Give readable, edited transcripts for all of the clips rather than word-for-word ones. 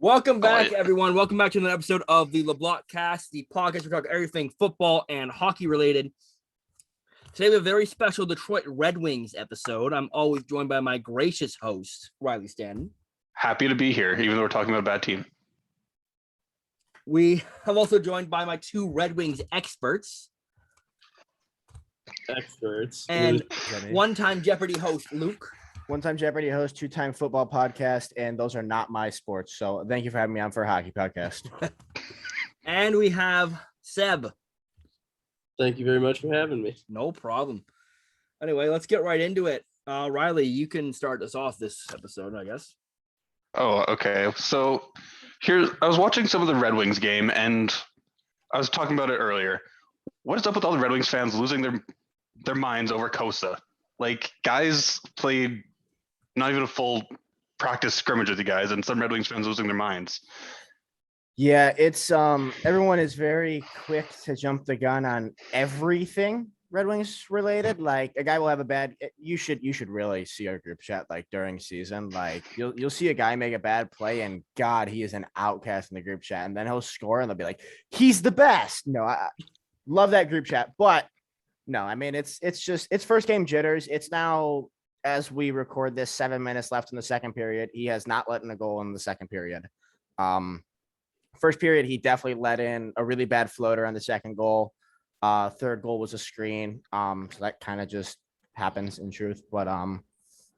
Welcome back, everyone. Welcome back to another episode of the Leblockcast, the podcast we talk everything football and hockey related. Today we have a very special Detroit Redwings episode. I'm always joined by my gracious host, Riley Stanton. Happy to be here, even though we're talking about a bad team. We have also joined by my two Red Wings experts. And one-time Jeopardy host, Luke. One-time Jeopardy host, two-time football podcast, and those are not my sports. So thank you for having me on for a hockey podcast. And we have Seb. Thank you very much for having me. No problem. Anyway, let's get right into it. Riley, you can start us off this episode, I guess. Oh, okay. So I was watching some of the Red Wings game, and I was talking about it earlier. What is up with all the Red Wings fans losing their minds over Cossa? Like, guys played not even a full practice scrimmage with you guys, and some Red Wings fans losing their minds. Yeah, it's everyone is very quick to jump the gun on everything Red Wings related. Like, a guy will have a bad. You should really see our group chat like during season. Like, you'll see a guy make a bad play, and God, he is an outcast in the group chat, and then he'll score, and they'll be like, he's the best. No, I love that group chat, but no, I mean it's first game jitters. It's now, as we record this, 7 minutes left in the second period. He has not let in a goal in the second period. First period, he definitely let in a really bad floater on the second goal. Third goal was a screen. So that kind of just happens in truth. But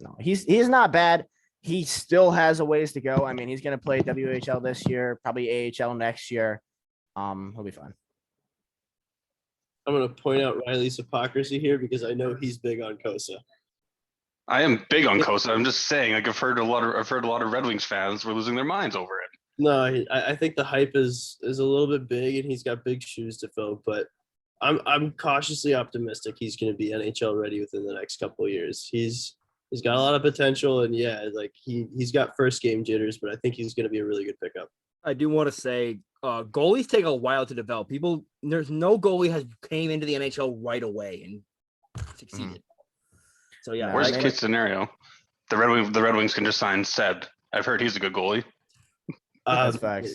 no, he's not bad. He still has a ways to go. I mean, he's going to play WHL this year, probably AHL next year. He'll be fine. I'm going to point out Riley's hypocrisy here because I know he's big on Cossa. I am big on Cossa. I'm just saying, like, I've heard a lot of Red Wings fans were losing their minds over it. No, I think the hype is a little bit big, and he's got big shoes to fill. But I'm cautiously optimistic he's going to be NHL ready within the next couple of years. He's got a lot of potential, and yeah, like he's got first game jitters, but I think he's going to be a really good pickup. I do want to say, goalies take a while to develop. There's no goalie has came into the NHL right away and succeeded. So yeah, worst case scenario, the Red Wings can just sign Seb. I've heard he's a good goalie. That's facts.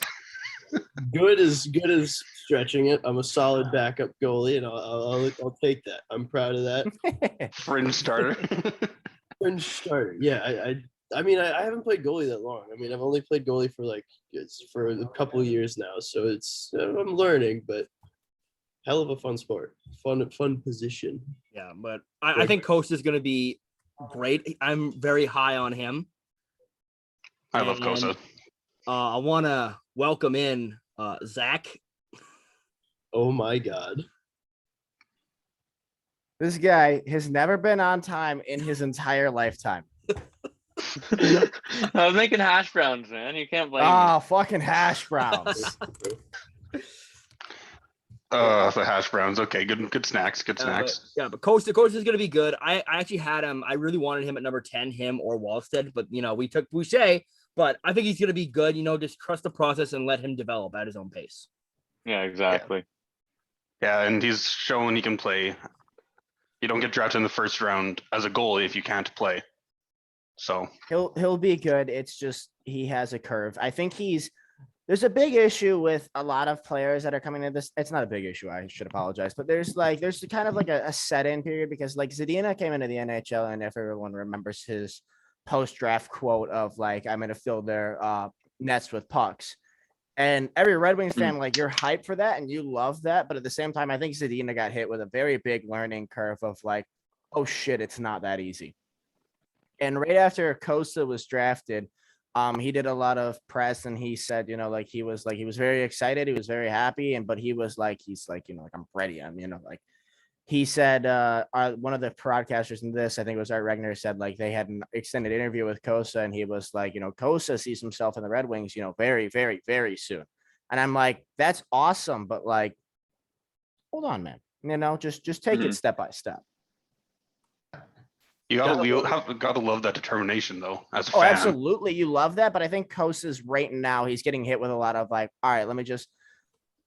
Good as stretching it. I'm a solid backup goalie, and I'll take that. I'm proud of that. Fringe starter. Fringe starter. Yeah, I mean, I haven't played goalie that long. I mean, I've only played goalie for a couple of years now, so I'm learning, but hell of a fun sport, fun position. Yeah, but I think Costa is going to be great. I'm very high on him. I love Costa. I want to welcome in Zach. Oh my God. This guy has never been on time in his entire lifetime. I was making hash browns, man. You can't blame me. Fucking hash browns. The hash browns. Okay, good snacks. Good snacks. But Costa is going to be good. I actually had him. I really wanted him at number 10, him or Wallstead, but we took Boucher. But I think he's going to be good. Just trust the process and let him develop at his own pace. Yeah, exactly. Yeah, and he's shown he can play. You don't get drafted in the first round as a goalie if you can't play. So he'll be good. It's just he has a curve. I think there's a big issue with a lot of players that are coming in this. It's not a big issue. I should apologize, but there's kind of like a set-in period because like Zadina came into the NHL, and if everyone remembers his post-draft quote of like, I'm going to fill their nets with pucks. And every Red Wings fan, like, you're hyped for that and you love that. But at the same time, I think Zadina got hit with a very big learning curve of like, oh shit, it's not that easy. And right after Costa was drafted, he did a lot of press, and he said, he was very excited. He was very happy. But he was like, I'm ready. He said, one of the broadcasters in this, I think it was Art Regner, said like they had an extended interview with Costa, and he was like, Costa sees himself in the Red Wings, very, very, very soon. And I'm like, that's awesome. But like, hold on, man, just take it step by step. You gotta love that determination though, as a fan. Absolutely. You love that. But I think Costa's right now, he's getting hit with a lot of like, all right, let me just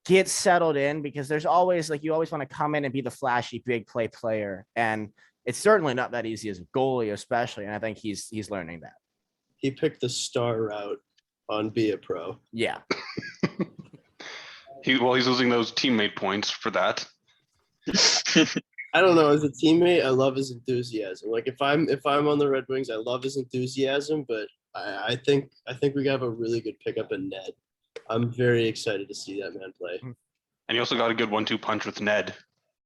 get settled in, because there's always like, you always want to come in and be the flashy big play player. And it's certainly not that easy as a goalie, especially. And I think he's learning that. He picked the star route on Be a Pro. Yeah. He's losing those teammate points for that. I don't know. As a teammate, I love his enthusiasm. Like if I'm on the Red Wings, I love his enthusiasm. But I think we have a really good pickup in Ned. I'm very excited to see that man play. And you also got a good 1-2 punch with Ned.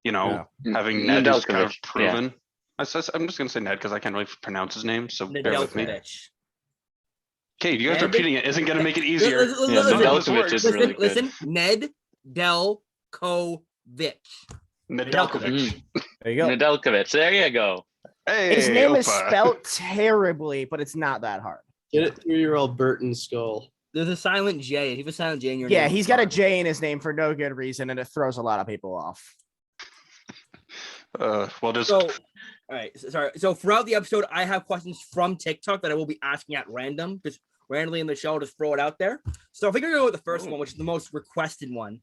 Having Ned is kind of Nedeljkovic, proven. I'm just gonna say Ned because I can't really pronounce his name, so bear with me. Nedeljkovic. Okay, you guys Ned- repeating it isn't gonna make it easier. Listen, Yeah, listen, Nedeljkovic is really good. listen, Ned Delkovic. Nedeljkovic. There you go. Nedeljkovic. There you go. Hey, His name is Opa. spelled terribly, but it's not that hard. Get it through your Albertan skull. There's a silent J. If you have a silent J in your Yeah, name, he's got a J in his name for no good reason, and it throws a lot of people off. Just So, all right. Sorry. So throughout the episode, I have questions from TikTok that I will be asking at random, just randomly in the show, just throw it out there. So I think we're gonna go with the first one, which is the most requested one.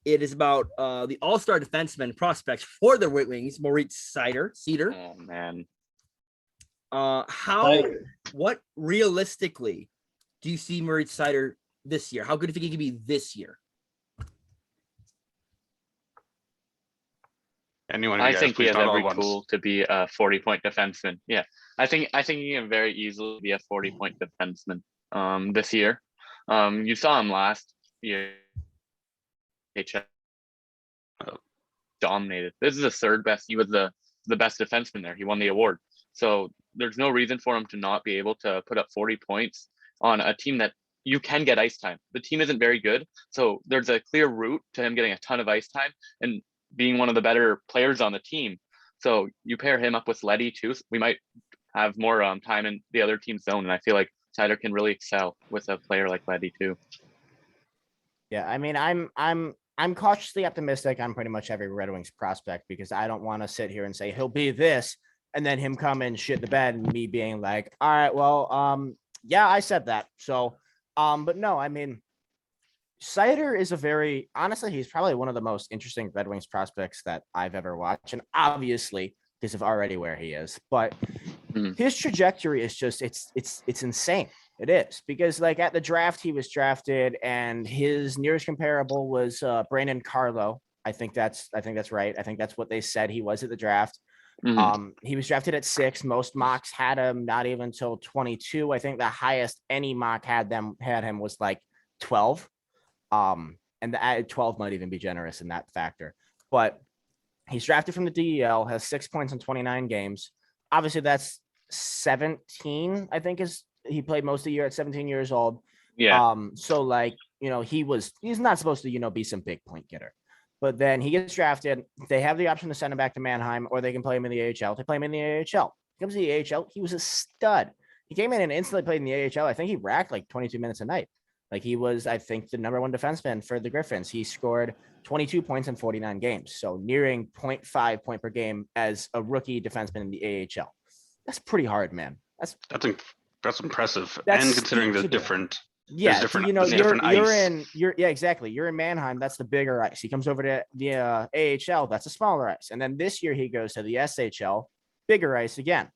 It is about the all-star defenseman prospects for the Red Wings, Moritz Seider. Oh man. What realistically do you see Moritz Seider this year? How good do you think he could be this year? anyone. Of I you guys, think he please, has not all every at once. tool to be a 40-point defenseman. Yeah, I think he can very easily be a 40-point defenseman this year. You saw him last year. Dominated. This is the third best. He was the best defenseman there. He won the award. So there's no reason for him to not be able to put up 40 points on a team that you can get ice time. The team isn't very good. So there's a clear route to him getting a ton of ice time and being one of the better players on the team. So you pair him up with Letty too. We might have more time in the other team's zone. And I feel like Seider can really excel with a player like Letty too. Yeah, I mean, I'm cautiously optimistic on pretty much every Red Wings prospect because I don't want to sit here and say he'll be this and then him come and shit the bed and me being like, all right, well, yeah, I said that. So, but no, I mean, Seider is honestly, he's probably one of the most interesting Red Wings prospects that I've ever watched. And obviously, because of already where he is, but his trajectory is just, it's insane. It is because like at the draft, he was drafted and his nearest comparable was Brandon Carlo. I think that's right. I think that's what they said he was at the draft. He was drafted at 6. Most mocks had him not even until 22. I think the highest any mock had him was like 12. And the 12 might even be generous in that factor. But he's drafted from the DEL, has 6 points in 29 games. Obviously, that's 17, I think he played most of the year at 17 years old. Yeah. So like, he's not supposed to, be some big point getter. But then he gets drafted. They have the option to send him back to Mannheim or they can play him in the AHL. They play him in the AHL. He comes to the AHL. He was a stud. He came in and instantly played in the AHL. I think he racked like 22 minutes a night. Like he was, I think, the number 1 defenseman for the Griffins. He scored 22 points in 49 games. So nearing 0.5 point per game as a rookie defenseman in the AHL. That's pretty hard, man. That's impressive. That's and considering the huge. different. Yeah, different, you're exactly. You're in Mannheim. That's the bigger ice. He comes over to the AHL. That's a smaller ice. And then this year he goes to the SHL, bigger ice again.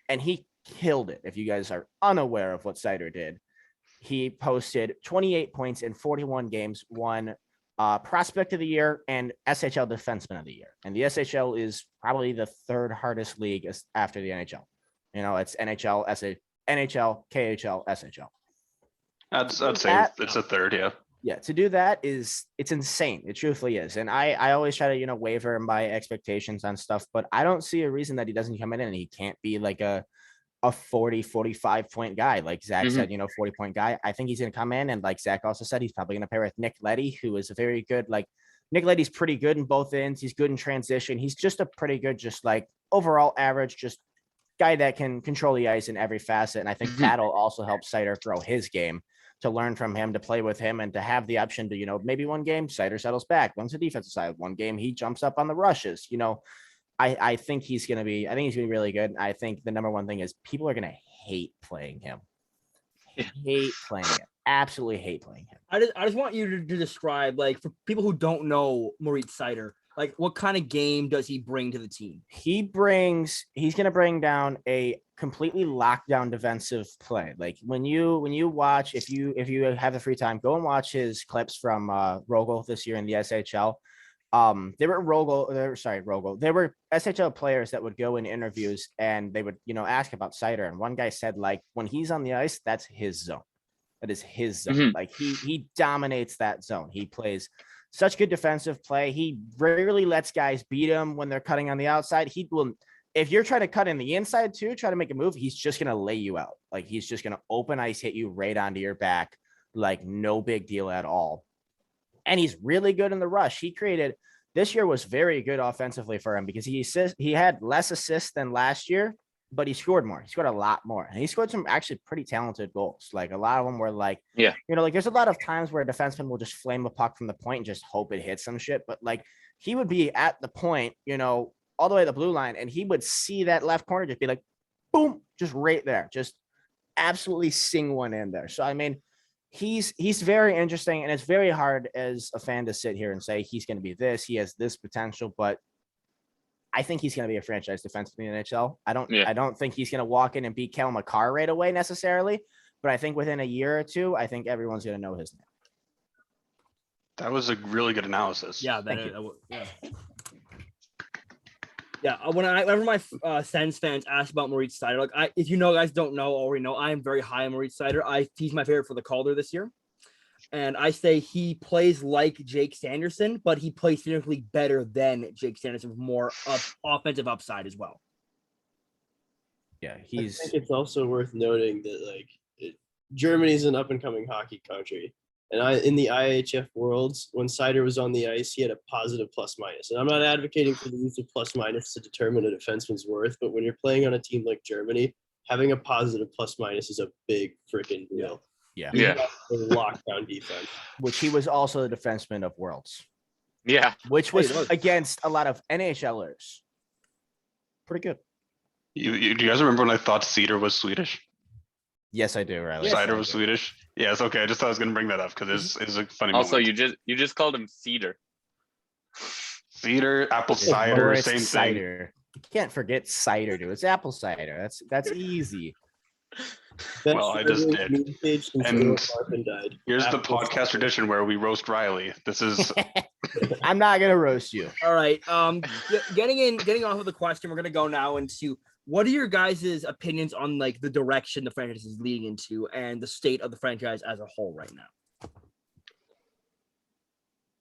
And he killed it. If you guys are unaware of what Seider did, he posted 28 points in 41 games, won Prospect of the Year and SHL Defenseman of the Year. And the SHL is probably the 3rd hardest league after the NHL. It's NHL, NHL, KHL, SHL. I'd say it's a 3rd, yeah. Yeah, to do that it's insane. It truthfully is. And I always try to, waver my expectations on stuff, but I don't see a reason that he doesn't come in and he can't be like a 40, 45 point guy. Like Zach said, 40 point guy. I think he's going to come in. And like Zach also said, he's probably going to pair with Nick Letty, who is a very good, Nick Letty's pretty good in both ends. He's good in transition. He's just a pretty good, just like overall average, just guy that can control the ice in every facet. And I think that'll also help Seider grow his game, to learn from him, to play with him, and to have the option to, maybe one game Seider settles back, runs the defensive side. One game he jumps up on the rushes. I think he's going to be really good. I think the number one thing is people are going to hate playing him. Hate playing him. Absolutely hate playing him. I just want you to describe, like, for people who don't know Moritz Seider, Like, what kind of game does he bring to the team? He's going to bring down a completely lockdown defensive play. Like when you watch, if you have the free time, go and watch his clips from Rogel this year in the SHL. There were Rogel. There were SHL players that would go in interviews and they would, ask about Cider. And one guy said, like, when he's on the ice, that's his zone. That is his zone. Mhm. Like he dominates that zone. He plays such good defensive play. He rarely lets guys beat him when they're cutting on the outside. He will, if you're trying to cut in the inside too, try to make a move, he's just going to lay you out. Like he's just going to open ice, hit you right onto your back. Like no big deal at all. And he's really good in the rush. This year was very good offensively for him because he had less assists than last year, but he scored more. He scored a lot more. And he scored some actually pretty talented goals. Like a lot of them were like, like there's a lot of times where a defenseman will just flame a puck from the point and just hope it hits some shit. But like he would be at the point, all the way to the blue line, and he would see that left corner, just be like, boom, just right there. Just absolutely sing one in there. So, I mean, he's very interesting, and it's very hard as a fan to sit here and say he's going to be this, he has this potential, but I think he's going to be a franchise defenseman in the NHL. I don't think he's going to walk in and beat Kel McCarr right away necessarily, but I think within a year or two, I think everyone's going to know his name. That was a really good analysis. Yeah, whenever my Sens fans ask about Moritz Seider, like if guys don't know already know, I am very high on Moritz Seider. He's my favorite for the Calder this year. And I say he plays like Jake Sanderson, but he plays significantly better than Jake Sanderson with more offensive upside as well. Yeah, I think it's also worth noting that Germany's an up and coming hockey country. And in the IHF worlds, when Seider was on the ice, he had a positive plus minus. And I'm not advocating for the use of plus minus to determine a defenseman's worth, but when you're playing on a team like Germany, having a positive plus minus is a big freaking deal. Yeah. A lockdown defense. Which he was also the defenseman of Worlds. Yeah. Which was against a lot of NHLers. Pretty good. Do you guys remember when I thought Cedar was Swedish? Yes, I do, Riley. Cider was Swedish. Yes, okay. I just thought I was going to bring that up because it's a funny Also, moment. you just called him Cedar. Cedar, apple cider, same cider. You can't forget cider, dude. It's apple cider. That's easy. Well, I just did. And died. Here's the podcast tradition where we roast Riley. This is. I'm not gonna roast you. All right. Getting off of the question, we're gonna go now into what are your guys' opinions on like the direction the franchise is leading into and the state of the franchise as a whole right now.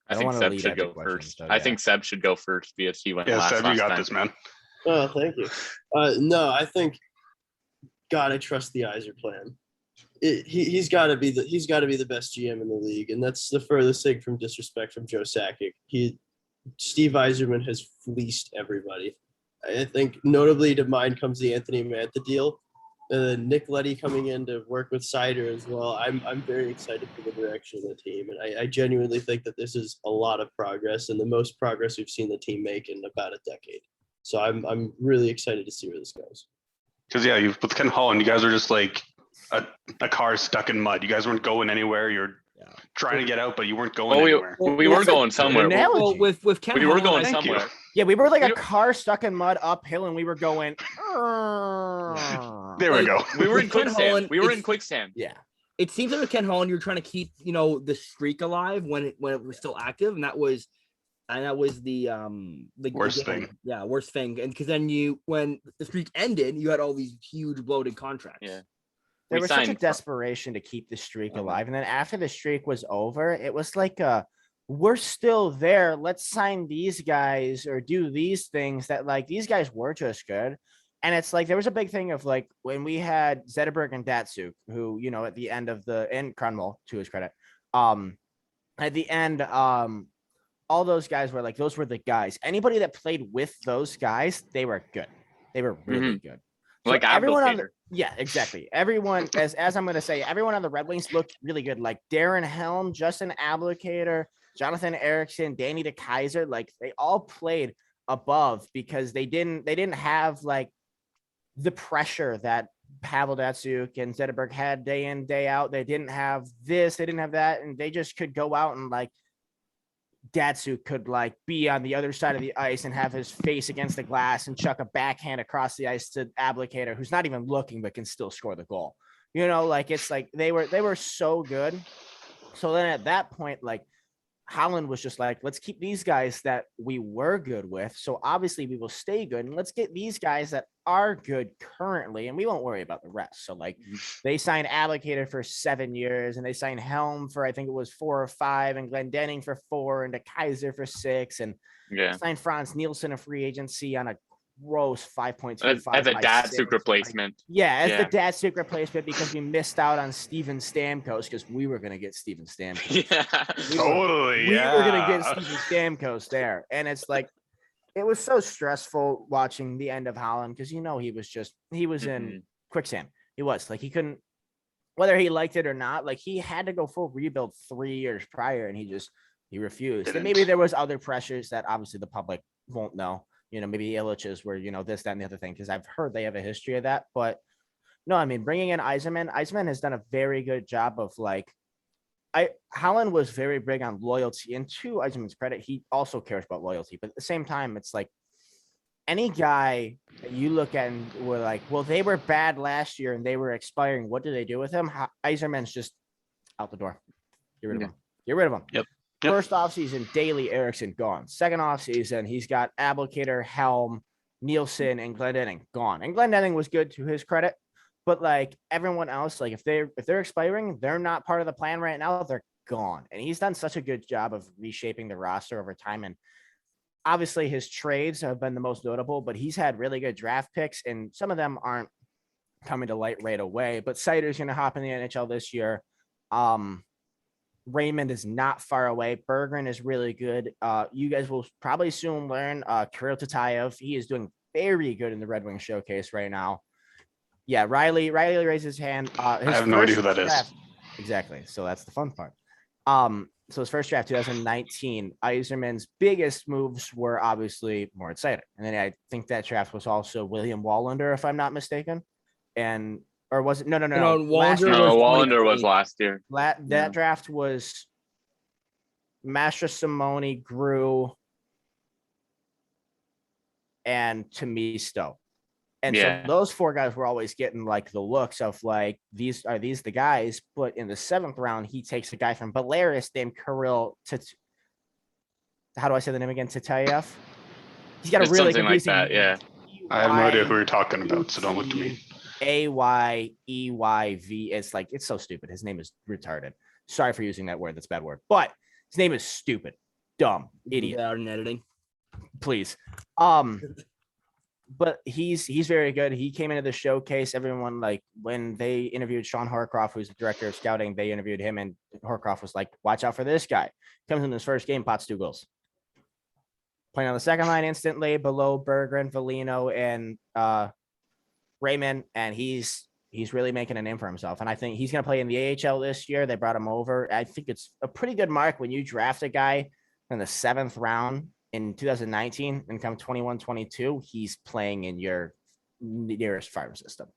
I think Seb should go first. I think Seb should go first because he went last. Yeah, Seb, you got time. this, man. Oh, thank you. No, I think. God, I trust the Iser plan. He's got to be the best GM in the league, and that's the furthest thing from disrespect from Joe Sakic. Steve Yzerman has fleeced everybody. I think notably to mind comes the Anthony Mantha deal, and then Nick Leddy coming in to work with Cider as well. I'm very excited for the direction of the team, and I genuinely think that this is a lot of progress and the most progress we've seen the team make in about a decade. So I'm really excited to see where this goes. Because with Ken Holland, you guys are just like a car stuck in mud. You guys weren't going anywhere. You're trying to get out, but you weren't going anywhere. We were going somewhere. Well, with Ken we Holland, were going somewhere. Yeah, we were like a car stuck in mud uphill, and we were going. There we go. We were in quicksand. We were in quicksand. Yeah. It seems like with Ken Holland, you're trying to keep the streak alive when it was still active, and that was the worst thing. Yeah, worst thing. And because then when the streak ended, you had all these huge bloated contracts. Yeah. There was such a desperation to keep the streak alive. And then after the streak was over, it was like we're still there. Let's sign these guys or do these things that like these guys were just good. And it's like there was a big thing of like when we had Zetterberg and Datsuk, who, at the end of and Crunwell, to his credit, at the end, all those guys were like, those were the guys. Anybody that played with those guys, they were good. They were really good. So like everyone exactly. Everyone, as I'm going to say, everyone on the Red Wings looked really good. Like Darren Helm, Justin Ablocator, Jonathan Erickson, Danny DeKaiser, like they all played above because they didn't have like the pressure that Pavel Datsuk and Zetterberg had day in, day out. They didn't have this, they didn't have that, and they just could go out and like Datsuk could like be on the other side of the ice and have his face against the glass and chuck a backhand across the ice to Abdicator, who's not even looking but can still score the goal. Like it's like they were so good. So then at that point, like Holland was just like, let's keep these guys that we were good with. So obviously we will stay good, and let's get these guys that are good currently, and we won't worry about the rest. So like they signed Abdicator for 7 years, and they signed Helm for, I think it was 4 or 5, and Glendening for 4, and De Kaiser for 6, and signed Franz Nielsen a free agency on a gross 5.25 as a Datsuk replacement. As the Datsuk replacement, because we missed out on Steven Stamkos, because we were going to get Steven Stamkos. Totally. We were going to get Steven Stamkos there. And it's like, it was so stressful watching the end of Holland, because, he was in quicksand. He was like, he couldn't, whether he liked it or not, like he had to go full rebuild 3 years prior, and he refused. And maybe there was other pressures that obviously the public won't know. Maybe Illich's were, this, that, and the other thing, because I've heard they have a history of that. But no, I mean, bringing in Yzerman has done a very good job of like, Holland was very big on loyalty, and to Yzerman's credit, he also cares about loyalty. But at the same time, it's like any guy that you look at and we're like, well, they were bad last year and they were expiring. What do they do with him? Yzerman's just out the door. Get rid of him. Get rid of him. Yep. First offseason, Daly, Erickson, gone. Second offseason, he's got Abdicator, Helm, Nielsen, and Glendening gone. And Glendening was good, to his credit, but like everyone else, like if they're expiring, they're not part of the plan right now, they're gone. And he's done such a good job of reshaping the roster over time. And obviously his trades have been the most notable, but he's had really good draft picks, and some of them aren't coming to light right away. But Seider's going to hop in the NHL this year. Raymond is not far away. Berggren is really good. You guys will probably soon learn Kirill Tatayev. He is doing very good in the Red Wings showcase right now. Yeah, Riley raised his hand. I have no idea who that is. Exactly. So that's the fun part. So his first draft, 2019, Yzerman's biggest moves were obviously Moritz Seider. And then I think that draft was also William Wallander, if I'm not mistaken. Or was it? No. Wallander was last year. That draft was Mastra Simone, Grew, and Tamisto. And so those 4 guys were always getting like the looks of like, these the guys. But in the 7th round, he takes a guy from Belarus named Kirill. How do I say the name again? Tatayev. He's got a really something like that. Yeah. I have no idea who you're talking about, so don't look to me. Ayeyv. It's so stupid. His name is retarded. Sorry for using that word. That's a bad word. But his name is stupid, dumb, idiot. Out in editing, please. But he's very good. He came into the showcase. Everyone, like, when they interviewed Sean Horcroft, who's the director of scouting, they interviewed him, and Horcroft was like, "Watch out for this guy." Comes in his first game, pots 2 goals. Playing on the second line instantly below Berggren, Foligno, and Raymond, and he's really making a name for himself. And I think he's going to play in the AHL this year. They brought him over. I think it's a pretty good mark when you draft a guy in the 7th round in 2019 and come 21-22, he's playing in your nearest farm system.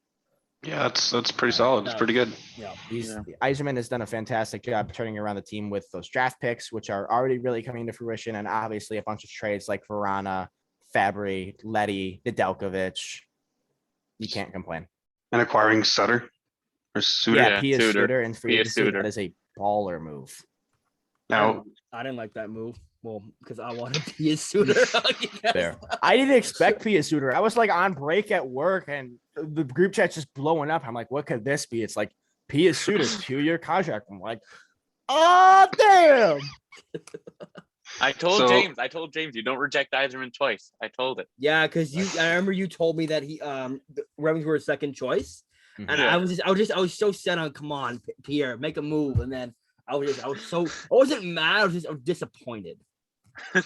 Yeah, that's pretty solid. It's pretty good. Yeah, Yzerman has done a fantastic job turning around the team with those draft picks, which are already really coming to fruition, and obviously a bunch of trades like Verana, Fabry, Letty, Nedeljkovic. You can't complain. And acquiring Sutter or Suter. Yeah, Pia Suter and free agency. That is a baller move. Now, I didn't like that move. Well, because I wanted Pia Suter. Fair. I didn't expect Pia Suter. I was like on break at work, and the group chat's just blowing up. I'm like, what could this be? It's like Pia Suter 2-year contract. I'm like, oh damn. I told James, you don't reject Yzerman twice. I told it. Yeah, because I remember you told me that the Red Wings were his second choice, and I was so set on, come on, Pierre, make a move, and then I wasn't mad, I was disappointed.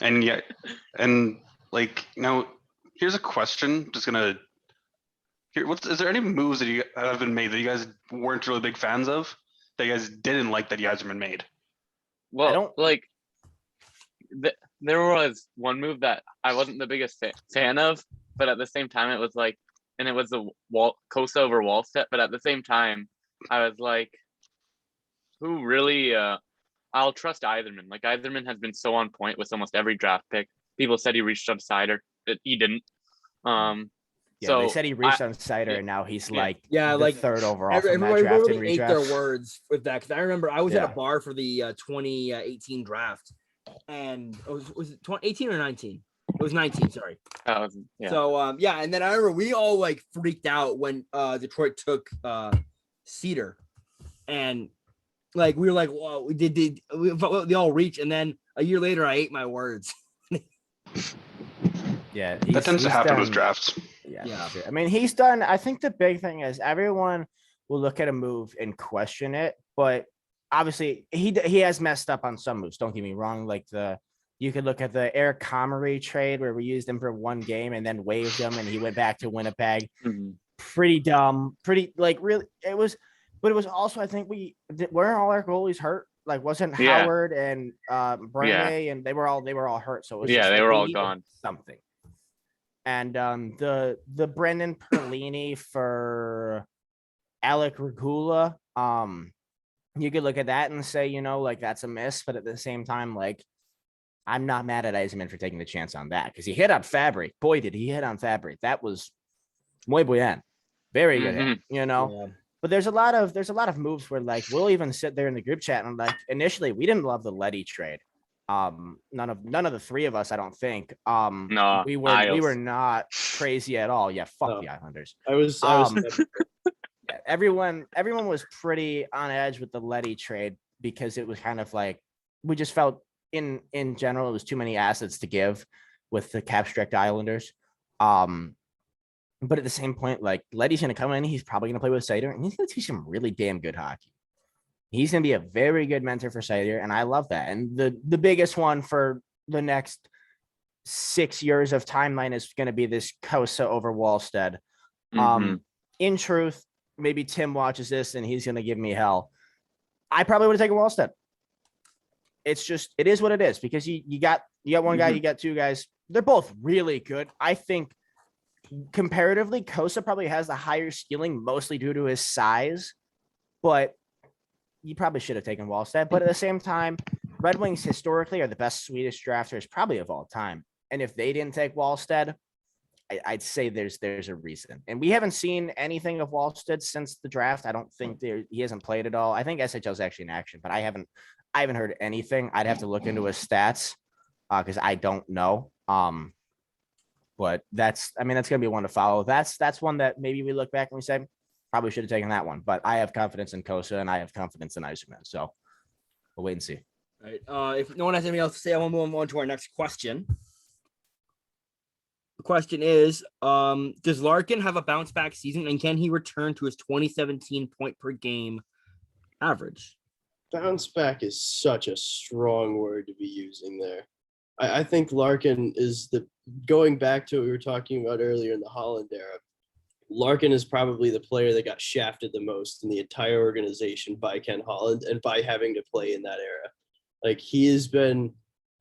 And like, now here's a question. Is there any moves that have been made that you guys weren't really big fans of, that you guys didn't like that Yzerman made? Well, there was one move that I wasn't the biggest fan of, but at the same time it was like, and it was the Costa over Wallstedt, but at the same time I was like, who really I'll trust Eitherman. Like Eitherman has been so on point with almost every draft pick. People said he reached on Cider, but he didn't. Yeah, So they said he reached on Cider, and now he's yeah. like Yeah, the like third overall from that everybody draft and really ate their redraft. words with that, because I remember I was at a Yeah. bar for the 2018 draft, and was it 2018 or 19? It was 19. Sorry. yeah. So and then I remember we all like freaked out when Detroit took Cedar, and like we were like, "Whoa, they all reach?" And then a year later, I ate my words. Yeah, That tends to he's happen done- with drafts. Yeah, Yeah. for sure. I mean, he's done. I think the big thing is everyone will look at a move and question it, but obviously he has messed up on some moves. Don't get me wrong. Like you could look at the Eric Comrie trade where we used him for one game and then waived him, and he went back to Winnipeg. Mhm. Pretty dumb. Pretty like really. It was, but it was also I think weren't all our goalies hurt. Like wasn't Yeah. Howard and Brene and they were all hurt. So it was Yeah, just they like, were we all needed gone. Something. And the Brendan Perlini for Alec Regula, you could look at that and say, like that's a miss, but at the same time, like I'm not mad at Eisenman for taking the chance on that because he hit on Fabry. Boy, did he hit on Fabry. That was muy bien. Very good hit, Yeah. But there's a lot of moves where like we'll even sit there in the group chat and like initially we didn't love the Letty trade. None of the three of us, I don't think. No, we were not crazy at all. Yeah, fuck No. the Islanders. I was Yeah, everyone was pretty on edge with the Letty trade because it was kind of like we just felt in general it was too many assets to give with the cap strict Islanders. But at the same point, like Letty's gonna come in, he's probably gonna play with Cider, and he's gonna teach some really damn good hockey. He's gonna be a very good mentor for Cider, and I love that. And the biggest one for the next 6 years of timeline is gonna be this Kosa over Wallstead. Mhm. In truth, maybe Tim watches this and he's gonna give me hell. I probably would have taken Wallstead. It's just it is what it is because you got one guy, you got two guys. They're both really good. I think comparatively, Kosa probably has the higher ceiling, mostly due to his size, but you probably should have taken Wallstead. But at the same time, Red Wings historically are the best Swedish drafters probably of all time. And if they didn't take Wallstead, I'd say there's a reason. And we haven't seen anything of Wallstead since the draft. I don't think he hasn't played at all. I think SHL is actually in action, but I haven't heard anything. I'd have to look into his stats because I don't know. But that's going to be one to follow. That's one that maybe we look back and we say probably should have taken that one. But I have confidence in Kosa and I have confidence in Eisenman. So we'll wait and see. All right. If no one has anything else to say, I want to move on to our next question. The question is, does Larkin have a bounce back season and can he return to his 2017 point per game average? Bounce back is such a strong word to be using there. I think Larkin is going back to what we were talking about earlier in the Holland era. Larkin is probably the player that got shafted the most in the entire organization by Ken Holland and by having to play in that era. Like he has been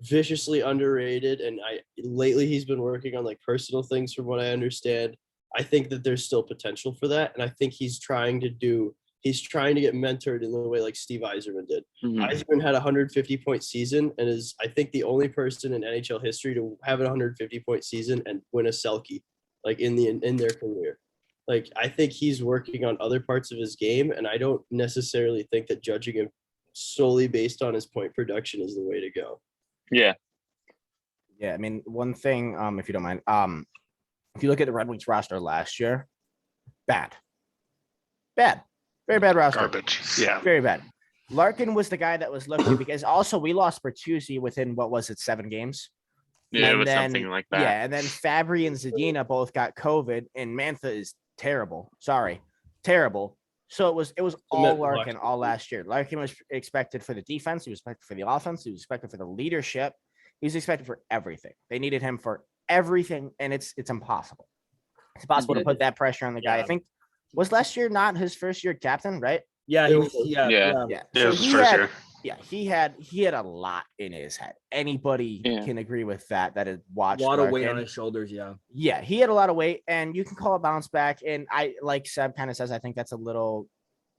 viciously underrated, and lately he's been working on like personal things from what I understand. I think that there's still potential for that, and I think he's trying to get mentored in the way like Steve Yzerman did. Mhm. Yzerman had a 150-point season and is, I think, the only person in NHL history to have a 150-point season and win a Selke, like in their career. Like, I think he's working on other parts of his game, and I don't necessarily think that judging him solely based on his point production is the way to go. Yeah. Yeah, I mean, one thing, if you don't mind, if you look at the Red Wings roster last year, bad, very bad roster. Garbage. Yeah. Very bad. Larkin was the guy that was looked at because also we lost Bertuzzi within, 7 games? Yeah, it And was then- something like that. Yeah, and then Fabry and Zadina both got COVID, and Mantha is terrible. Sorry, terrible. So it was all meant Larkin Larkin. all last year. Larkin was expected for the defense. He was expected for the offense. He was expected for the leadership. He was expected for everything. They needed him for everything, and it's impossible. It's impossible to put that pressure on the guy. I Yeah. think was last year not his first year captain, right? Yeah, he was. Yeah. Yeah. Yeah. Yeah, it was his he first had, year. yeah, he had a lot in his head. Anybody Yeah. can agree with that had watched A lot of weight Larkin. on his shoulders. Yeah. Yeah, he had a lot of weight, and you can call it bounce back. And I like Seb kind of says, I think that's a little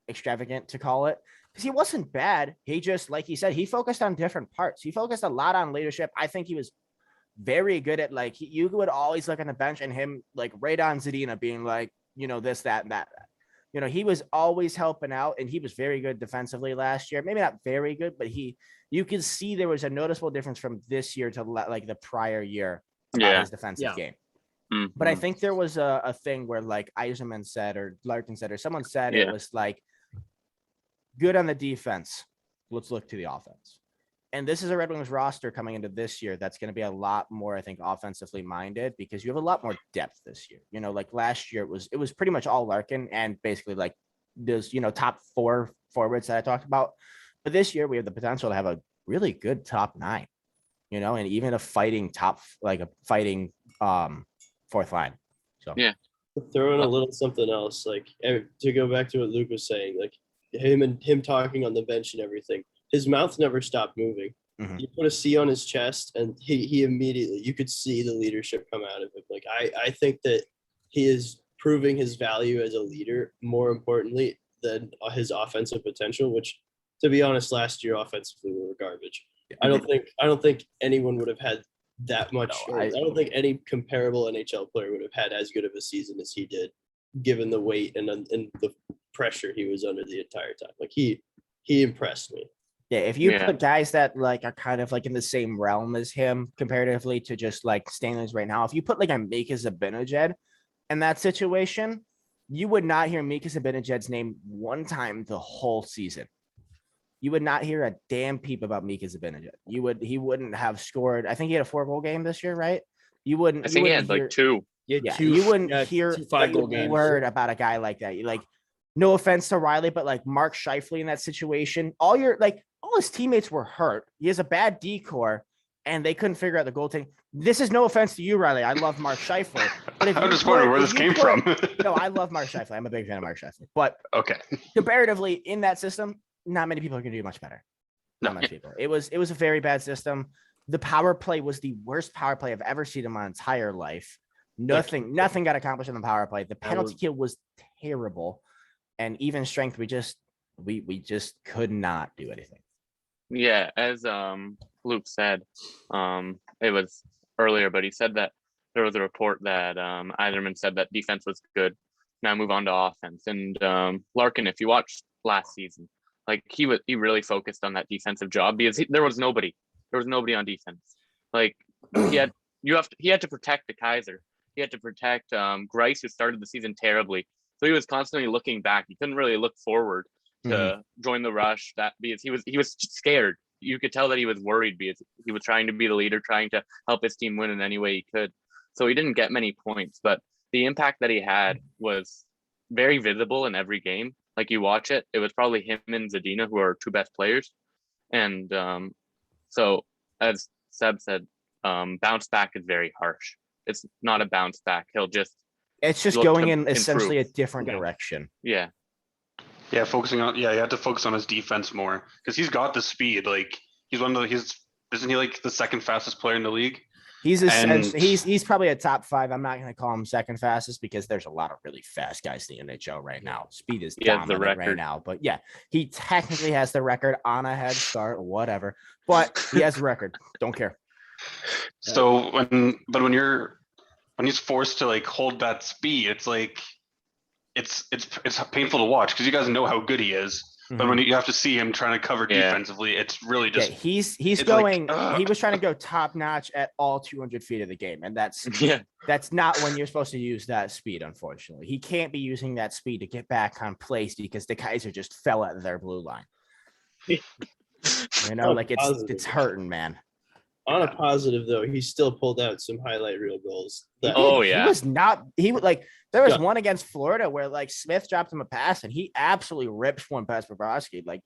extravagant to call it because he wasn't bad. He just, like he said, he focused on different parts. He focused a lot on leadership. I think he was very good at, like, you would always look on the bench and him like right on Zadina being like, this, that, and that. He was always helping out, and he was very good defensively last year. Maybe not very good, but you could see there was a noticeable difference from this year to like the prior year about his defensive game. Mm-hmm. But I think there was a thing where like Eiserman said, or Larkin said, or someone said it was like, good on the defense. Let's look to the offense. And this is a Red Wings roster coming into this year that's going to be a lot more, I think, offensively minded, because you have a lot more depth this year. Like last year it was pretty much all Larkin and basically like those, top 4 forwards that I talked about. But this year we have the potential to have a really good top 9, and even a fighting fourth line. So yeah, Throw in a little something else, like to go back to what Luke was saying, like him talking on the bench and everything. His mouth never stopped moving. Mhm. You put a C on his chest, and he immediately, you could see the leadership come out of him. Like I think that he is proving his value as a leader more importantly than his offensive potential. Which, to be honest, last year offensively we were garbage. I don't think anyone would have had that much. No, I don't think any comparable NHL player would have had as good of a season as he did, given the weight and the pressure he was under the entire time. Like he impressed me. Yeah, if you put guys that like are kind of like in the same realm as him comparatively to just like Stanley's right now, if you put like a Mika Zibanejad in that situation, you would not hear Mika Zibanejad's name one time the whole season. You would not hear a damn peep about Mika Zibanejad. He wouldn't have scored. I think he had a 4-goal game this year, right? You wouldn't. I think he had like 2. Yeah, you wouldn't hear 5-goal a games. word about a guy like that. You like, no offense to Riley, but like Mark Scheifele in that situation, all his teammates were hurt. He has a bad decor, and they couldn't figure out the goaltending. This is no offense to you, Riley. I love Mark Scheifele, but if I'm just wondering where this came from. No, I love Mark Scheifele. I'm a big fan of Mark Scheifele, but Okay. comparatively in that system, not many people are going to do much better. Not much people. It was a very bad system. The power play was the worst power play I've ever seen in my entire life. Nothing got accomplished in the power play. The penalty kill was terrible, and even strength, we just could not do anything. Yeah, as Luke said, it was earlier, but he said that there was a report that Eiserman said that defense was good. Now move on to offense. And Larkin, if you watched last season, like he really focused on that defensive job because there was nobody on defense. Like he had to protect the Kaiser. He had to protect Grice, who started the season terribly. So he was constantly looking back. He couldn't really look forward to join the rush, that because he was scared. You could tell that he was worried because he was trying to be the leader, trying to help his team win in any way he could. So he didn't get many points, but the impact that he had was very visible in every game. Like you watch it, it was probably him and Zadina who are 2 best players. And so as Seb said, bounce back is very harsh. It's not a bounce back. It's just going in essentially a different direction. Yeah. Yeah, he had to focus on his defense more because he's got the speed. Like isn't he like the second fastest player in the league? He's probably a top 5. I'm not going to call him second fastest because there's a lot of really fast guys in the NHL right now. Speed is dominant right now, but yeah, he technically has the record on a head start, whatever. But he has the record. Don't care. So when he's forced to like hold that speed, it's like it's painful to watch because you guys know how good he is. But when you have to see him trying to cover defensively, it's really just he's going. Like, he was trying to go top notch at all 200 feet of the game, and that's not when you're supposed to use that speed. Unfortunately, he can't be using that speed to get back on place because the Kaiser just fell at their blue line. It's hurting, man. On a positive though, he still pulled out some highlight reel goals. There was one against Florida where like Smith dropped him a pass and he absolutely ripped one past Bobrovsky. Like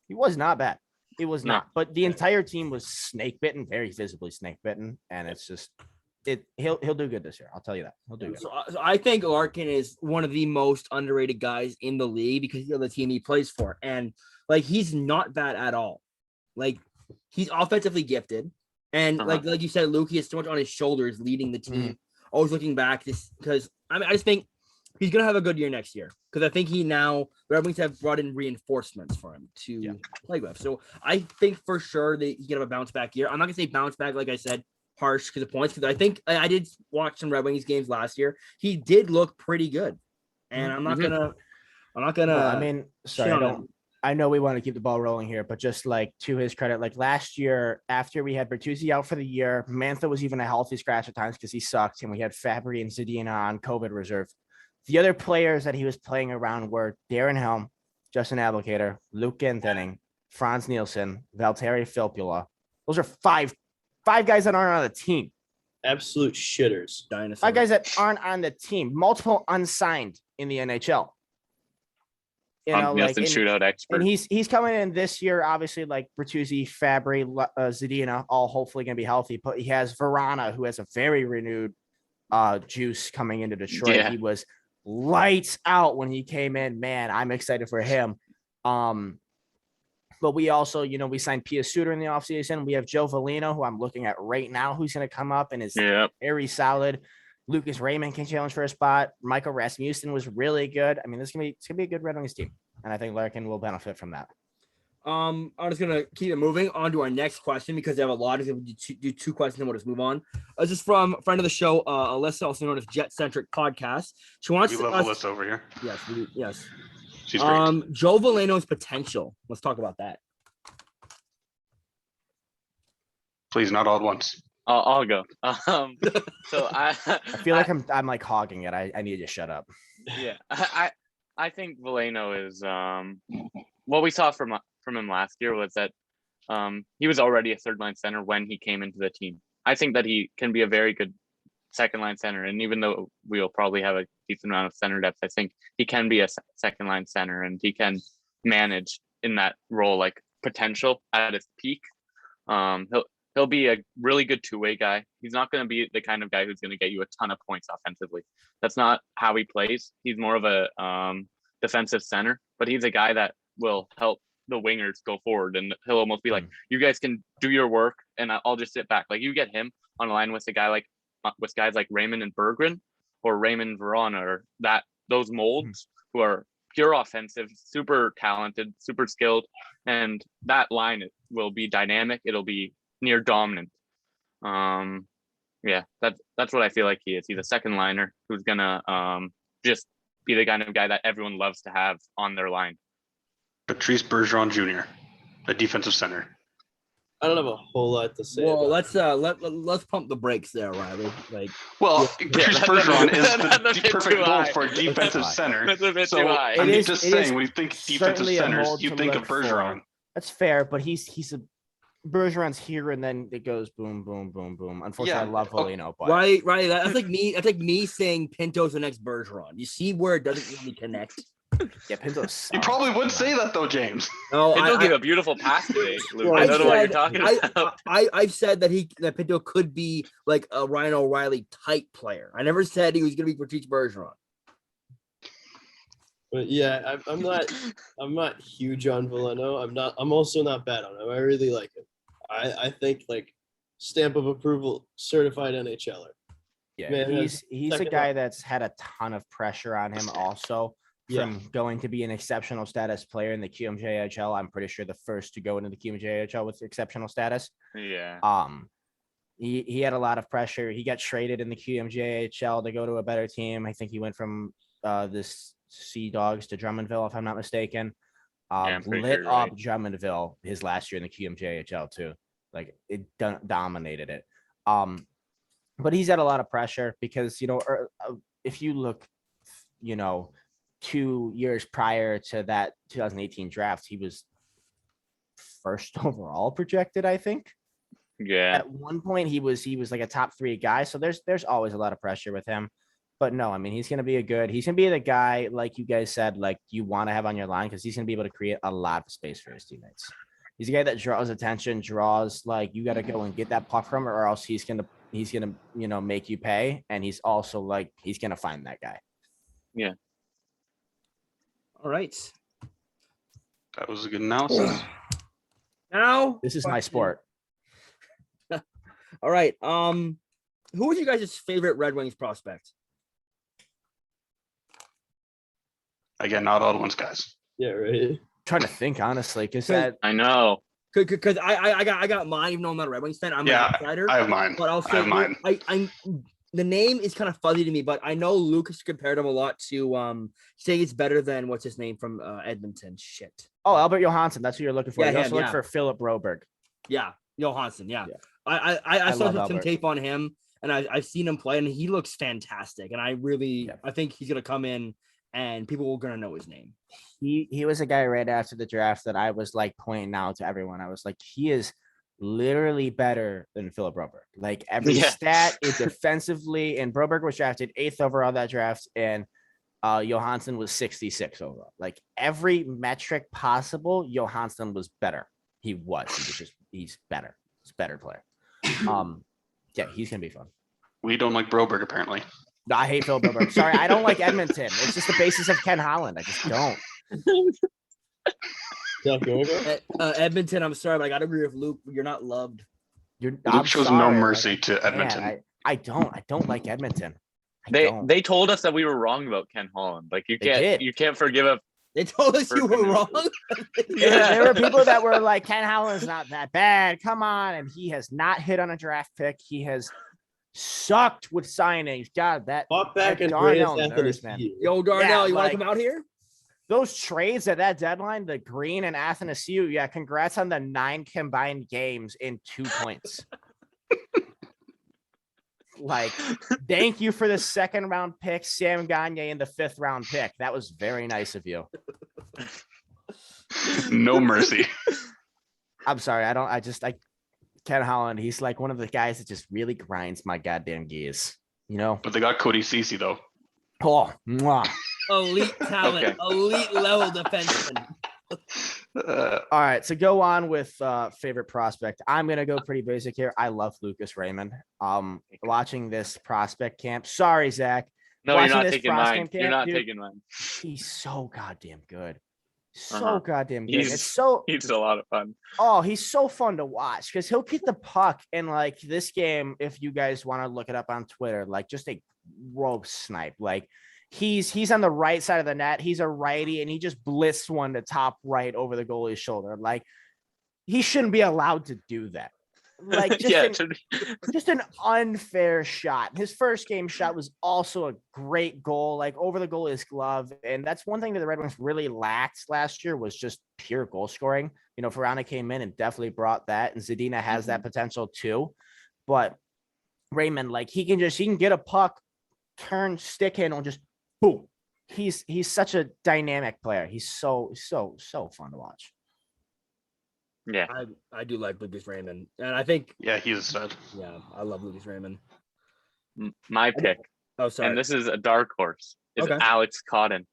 he was not bad. It was not, but the entire team was snake bitten, very visibly snake bitten, and it's just he'll do good this year. I'll tell you that. He'll do good. So I think Larkin is one of the most underrated guys in the league because of the team he plays for, and like he's not bad at all. Like he's offensively gifted. And like you said, Luke, he has so much on his shoulders leading the team, always looking back. Because I just think he's gonna have a good year next year because I think the Red Wings have brought in reinforcements for him to play with. So I think for sure that he's gonna have a bounce back year. I'm not gonna say bounce back like I said, harsh because of points, because I think I did watch some Red Wings games last year. He did look pretty good, and I'm not gonna. Well, I mean, sorry, shit on him. I know we want to keep the ball rolling here, but just like to his credit, like last year, after we had Bertuzzi out for the year, Mantha was even a healthy scratch at times because he sucked, and we had Fabry and Zadina on COVID reserve. The other players that he was playing around were Darren Helm, Justin Abelkader, Luke Glendening, Franz Nielsen, Valtteri Filppula. Those are five guys that aren't on the team. Absolute shitters. Dinosaur. 5 guys that aren't on the team. Multiple unsigned in the NHL. You know, Nielsen shootout expert. and he's coming in this year, obviously, like Bertuzzi, Fabry, Zadina, all hopefully going to be healthy. But he has Verana, who has a very renewed juice coming into Detroit. Yeah. He was lights out when he came in. Man, I'm excited for him. But we also, we signed Pia Suter in the offseason. We have Joe Valino, who I'm looking at right now, who's going to come up and is very solid. Lucas Raymond can challenge for a spot. Michael Rasmussen was really good. I mean, it's gonna be a good Red Wings team, and I think Larkin will benefit from that. I'm just gonna keep it moving on to our next question because they have a lot of do 2 questions and we'll just move on. This is from a friend of the show, Alyssa, also known as Jet Centric Podcast. She wants We love Alyssa over here. Yes. She's great. Joe Valeno's potential. Let's talk about that. Please, not all at once. I'll go. So I feel like I'm like hogging it. I need to shut up. Yeah, I think Veleno is what we saw from him last year was that he was already a 3rd-line center when he came into the team. I think that he can be a very good 2nd-line center, and even though we'll probably have a decent amount of center depth, I think he can be a 2nd-line center, and he can manage in that role like potential at its peak. He'll be a really good 2-way guy. He's not going to be the kind of guy who's going to get you a ton of points offensively. That's not how he plays. He's more of a defensive center, but he's a guy that will help the wingers go forward. And he'll almost be like, you guys can do your work and I'll just sit back. Like you get him on a line with with guys like Raymond and Berggren or Raymond Verona or those molds who are pure offensive, super talented, super skilled. And that line will be dynamic. It'll be near dominant. That's what I feel like he is. He's a 2nd-liner who's gonna just be the kind of guy that everyone loves to have on their line. Patrice Bergeron Jr., a defensive center. I don't have a whole lot to say. Well, let's pump the brakes there, Riley. Patrice Bergeron is the perfect mold for a defensive center. That's a bit So too high. I'm It just is saying, when you think defensive certainly a centers, mold you to think of look for. Bergeron. That's fair, but he's a Bergeron's here and then it goes boom, boom, boom, boom. Unfortunately, I love Valeno, but Right. That's like me. That's like me saying Pinto's the next Bergeron. You see where it doesn't really connect. yeah, Pinto's. You probably would say that though, James. No, Pinto gave a beautiful pass today, Luke. Well, I don't know what you're talking about. I've said that Pinto could be like a Ryan O'Reilly type player. I never said he was going to be Patrice Bergeron. But yeah, I'm not huge on Veleno. I'm also not bad on him. I really like him. I think like stamp of approval, certified NHLer. Yeah, Man, he's a second guy line. that's had a ton of pressure on him also from going to be an exceptional status player in the QMJHL. I'm pretty sure the first to go into the QMJHL with exceptional status. Yeah. He had a lot of pressure. He got traded in the QMJHL to go to a better team. I think he went from this Sea Dogs to Drummondville, if I'm not mistaken. I'm pretty Lit sure, up right. Drummondville his last year in the QMJHL too. Like it dominated it. But he's had a lot of pressure because, if you look, 2 years prior to that 2018 draft, he was first overall projected, I think. Yeah. At one point he was like a top 3 guy. So there's always a lot of pressure with him. But no, I mean, he's going to be the guy, like you guys said, like you want to have on your line because he's going to be able to create a lot of space for his teammates. He's a guy that draws attention, like you got to go and get that puck from him or else he's going to, make you pay. And he's also like, he's going to find that guy. Yeah. All right. That was a good analysis. Now This is my sport. All right. Who was you guys' favorite Red Wings prospect? Again, not all at once, guys. Yeah, right. Trying to think honestly, because that I know. Because I got mine, even though I'm not a Red Wings fan. I'm an outsider. I have mine. But I'll I say have mine. I the name is kind of fuzzy to me, but I know Lucas compared him a lot to saying it's better than what's his name from Edmonton. Shit. Albert Johansson. That's who you're looking for. Yeah, You also him, look for Philip Broberg. Yeah, Johansson. Yeah. Yeah. I saw love some Albert. tape on him, and I've seen him play, and he looks fantastic. And I think he's gonna come in, and people are gonna know his name. He was a guy right after the draft that I was like pointing out to everyone. I was like, he is literally better than Philip Broberg. Like every stat is defensively, and Broberg was drafted 8th overall that draft, and Johansson was 66 overall. Like every metric possible, Johansson was better. He's better. He's a better player. Yeah, he's gonna be fun. We don't like Broberg, apparently. No, I hate Phil Broberg. Sorry, I don't like Edmonton. It's just the basis of Ken Holland. I just don't. Edmonton, I'm sorry, but I gotta agree with Luke. You're not loved. Luke shows no mercy to Edmonton. Man, I don't like Edmonton. They told us that we were wrong about Ken Holland. Like you can't forgive us. They told us you were wrong. There were people that were like, Ken Holland's not that bad. Come on. And he has not hit on a draft pick. He has sucked with signings. God, that Walk back and Darnell nerves, man. Yo, Darnell, you want like, to come out here? Those trades at that deadline, the Green and Athanasiou, yeah, congrats on the 9 combined games in 2 points. Like, thank you for the 2nd round pick, Sam Gagne, and the 5th round pick. That was very nice of you. No mercy. I'm sorry. Ken Holland, he's like one of the guys that just really grinds my goddamn gears, you know? But they got Cody Ceci, though. Oh, mwah. Elite talent, elite level defenseman. All right, so go on with favorite prospect. I'm gonna go pretty basic here. I love Lucas Raymond. Watching this prospect camp. Sorry, Zach. No, you're not taking mine. You're not taking mine. He's so goddamn good. Goddamn good. He's a lot of fun. Oh, he's so fun to watch because he'll get the puck and like this game. If you guys want to look it up on Twitter, like just a rope snipe. Like he's on the right side of the net. He's a righty and he just blitzed one to top right over the goalie's shoulder. Like he shouldn't be allowed to do that. Like just an unfair shot. His first game shot was also a great goal, like over the goalie's glove. And that's one thing that the Red Wings really lacked last year was just pure goal scoring. You know, Ferrana came in and definitely brought that, and Zadina has that potential too. But Raymond, like he can get a puck, turn, stick handle, and just boom. He's such a dynamic player. He's so fun to watch. Yeah, I do like Lucas Raymond, and I think he's a stud. Yeah, I love Lucas Raymond. My pick. Oh, sorry. And this is a dark horse. Is Alex Cotton.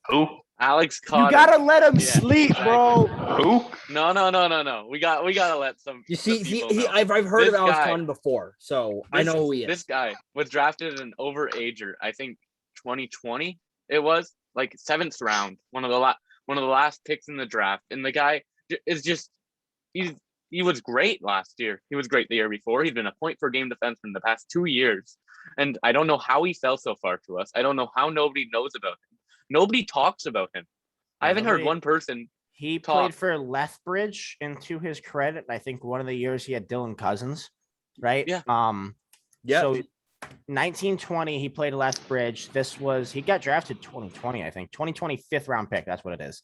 Who? Alex Cotton. You gotta let him sleep, bro. Who? No. We gotta let some. You see, I've heard of Alex Cotton before, so I know who he is. This guy was drafted an overager. I think 2020. It was like 7th round. One of the last picks in the draft, and the guy is just he was great last year. He was great the year before. He's been a point per game defenseman the past 2 years. And I don't know how he fell so far to us. I don't know how nobody knows about him. Nobody talks about him. I haven't heard one person. He played for Lethbridge, and to his credit, I think one of the years he had Dylan Cousins, right? Yeah. So 1920, he played Lethbridge. He got drafted 2020, I think. 2020 5th round pick. That's what it is.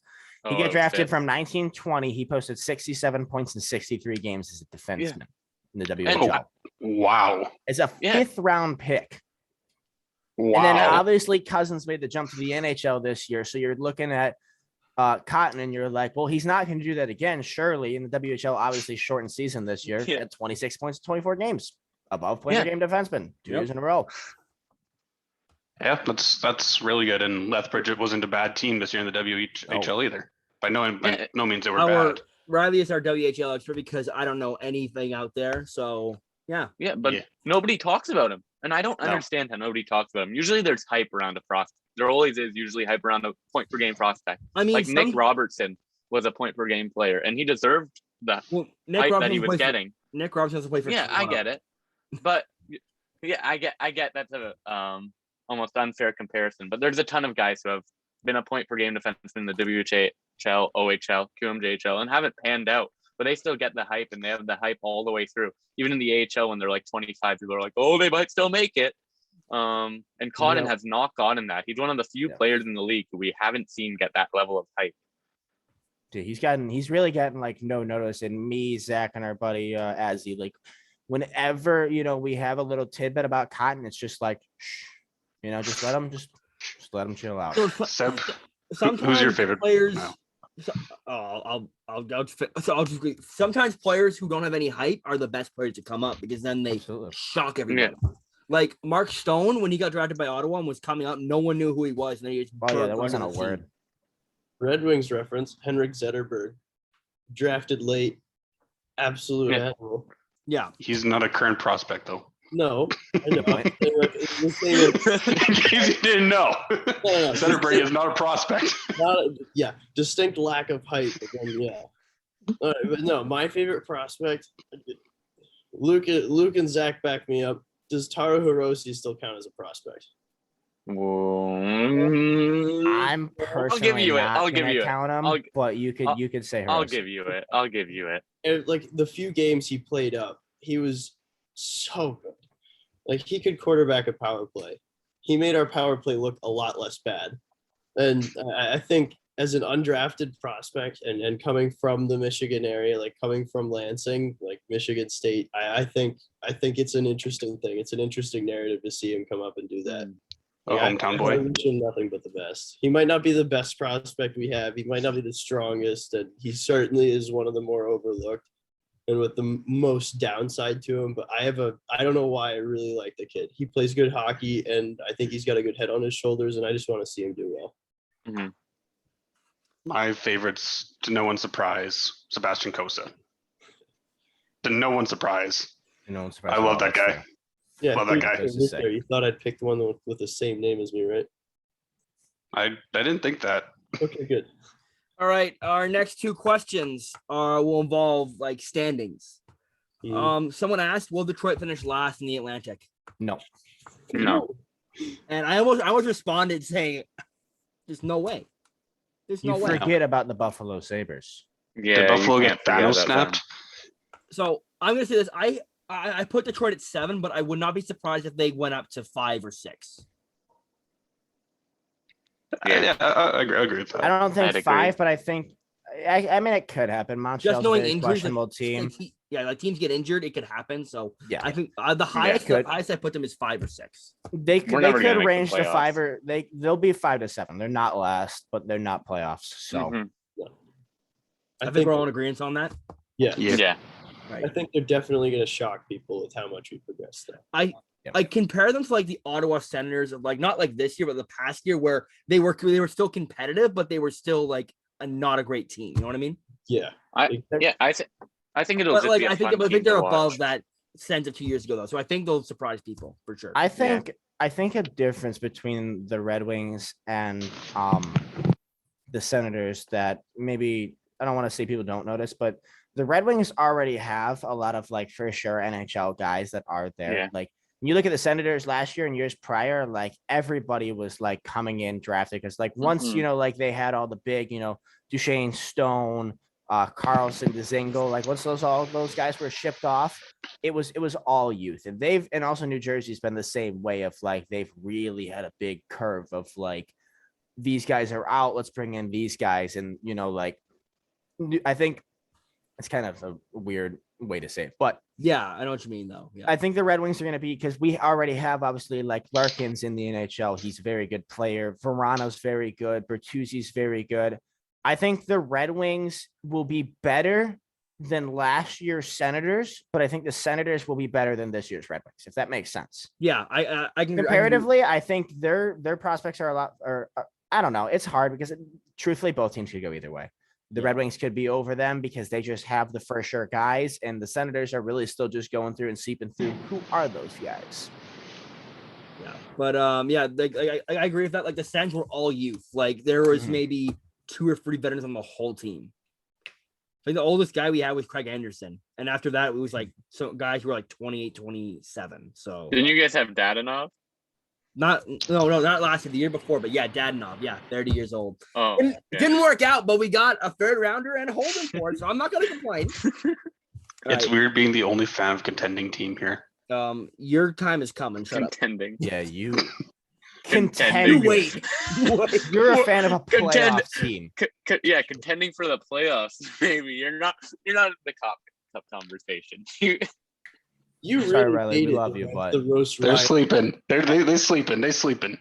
He got drafted from 1920. He posted 67 points in 63 games as a defenseman in the WHL. Wow. It's a 5th round pick. Wow. And then obviously Cousins made the jump to the NHL this year. So you're looking at Cotton and you're like, well, he's not going to do that again, surely. In the WHL, obviously shortened season this year at 26 points in 24 games. Above point per game defenseman 2 years in a row. Yeah, that's really good. And Lethbridge wasn't a bad team this year in the WHL either. By no means they were bad. Riley is our WHL expert because I don't know anything out there. So but nobody talks about him, and I don't understand how nobody talks about him. Usually, there's hype around a prospect. There always is usually hype around a point per game prospect. I mean, like Nick Robertson was a point per game player, and he deserved the hype that he was getting. Nick Robertson has to play for. Yeah, I get it, but I get that's a almost unfair comparison. But there's a ton of guys who have been a point per game defenseman in the WHL, OHL, QMJHL, and haven't panned out. But they still get the hype, and they have the hype all the way through. Even in the AHL, when they're like 25, people are like, "Oh, they might still make it." And Cotton has not gotten that. He's one of the few players in the league who we haven't seen get that level of hype. Dude, he's really gotten like no notice. And me, Zach, and our buddy Azzy, like whenever we have a little tidbit about Cotton, it's just like, shh, just let him chill out. So, Seb, sometimes who's your favorite players? now? I'll just agree. Sometimes players who don't have any hype are the best players to come up because then they shock everybody. Yeah. Like Mark Stone, when he got drafted by Ottawa and was coming out, no one knew who he was. And then he just there wasn't a word. Red Wings reference: Henrik Zetterberg, drafted late, absolute animal. Yeah, he's not a current prospect though. No, I know. In case you didn't know, no. Zetterberg is not a prospect. Distinct lack of hype. Again, All right, but no, my favorite prospect. Luke and Zach back me up. Does Taro Hirose still count as a prospect? I'm personally I'll give you it. Count him, but you could say Hirose. I'll give you it. And like the few games he played up, he was so good. Like he could quarterback a power play. He made our power play look a lot less bad. And I think as an undrafted prospect and coming from the Michigan area, like coming from Lansing, like Michigan State, I think it's an interesting thing. It's an interesting narrative to see him come up and do that. Hometown boy. I wish him nothing but the best. He might not be the best prospect we have. He might not be the strongest, and he certainly is one of the more overlooked and with the most downside to him. But I don't know why I really like the kid. He plays good hockey, and I think he's got a good head on his shoulders, and I just want to see him do well. Mm-hmm. My favorites, to no one's surprise, Sebastian Cossa. To no one's surprise. I love that guy. Yeah, love that guy. You thought I'd pick the one with the same name as me, right? I didn't think that. Okay, good. All right, our next two questions will involve like standings. Someone asked, will Detroit finish last in the Atlantic? No. And I almost responded saying, "There's no way. There's no way." You forget about the Buffalo Sabres. Yeah, did Buffalo get Thanos snapped? So I'm gonna say this. I put Detroit at 7, but I would not be surprised if they went up to 5 or 6. Yeah, I agree with that. I don't think 5, but I think I mean it could happen. Montreal's just knowing a very injuries, questionable team. Like teams get injured, it could happen. So yeah, I think the highest I put them is 5 or 6. They could range to 5 or they'll be 5 to 7. They're not last, but they're not playoffs. So I think we're all in agreement on that. Yeah. Right. I think they're definitely going to shock people with how much we progressed there. I compare them to like the Ottawa Senators of like not like this year, but the past year where they were still competitive, but they were still like not a great team. You know what I mean? Yeah. I think it'll just be a fun I think they're to above watch. that sense of 2 years ago though. So I think they'll surprise people for sure. I think a difference between the Red Wings and the Senators that maybe I don't want to say people don't notice, but the Red Wings already have a lot of like for sure NHL guys that are there. Yeah. Like when you look at the Senators last year and years prior, like everybody was like coming in drafted because like once like they had all the big Duchesne, Stone, Carlson, Dzingel, like once all those guys were shipped off, it was all youth. And also New Jersey's been the same way of like they've really had a big curve of like these guys are out, let's bring in these guys. And like I think it's kind of a weird way to say it, but yeah, I know what you mean though. Yeah. I think the Red Wings are going to be, because we already have obviously like Larkin's in the NHL. He's a very good player. Verano's very good. Bertuzzi's very good. I think the Red Wings will be better than last year's Senators, but I think the Senators will be better than this year's Red Wings, if that makes sense. Yeah, I can comparatively, I think their prospects are a lot, or I don't know. It's hard because truthfully, both teams could go either way. The Red Wings could be over them because they just have the for sure guys, and the Senators are really still just going through and seeping through. Who are those guys? Yeah, but I agree with that. Like the Sens were all youth. Like there was maybe 2 or 3 veterans on the whole team. I think the oldest guy we had was Craig Anderson, and after that it was like some guys who were like 28, 27. So didn't you guys have Dadonov? Not last year, the year before, but yeah, Dadonov, yeah, 30 years old. Oh, It yeah. didn't work out, but we got a third rounder and a holding for it, so I'm not gonna complain. It's All weird being the only fan of contending team here. right, your time is coming. Shut up. Contending. Yeah, you Contending. contend. Wait. You're a fan of a Contend. playoff team. Yeah, contending for the playoffs. Maybe you're not in the cup conversation. You Sorry, really Riley, we hated love the- you, but- the roast They're Riley. sleeping. They sleeping. They sleeping.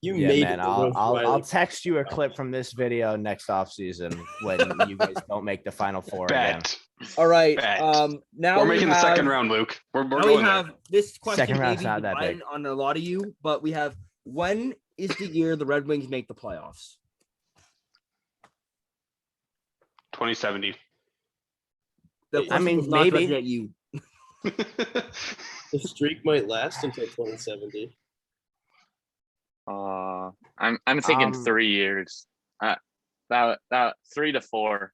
You Yeah, made man. it the I'll roast I'll Riley. text you a clip from this video next offseason when you guys don't make the final four again. Bet. All right. Bet. Now We're we making the have, second round, Luke. We're Now we going have there. this question Second round's maybe not that big. divided on a lot of you, but we have when is the year the Red Wings make the playoffs? 2070. The I question mean, was not maybe. directed at you. The streak might last until 2070. I'm thinking 3 3 years. About 3 to 4.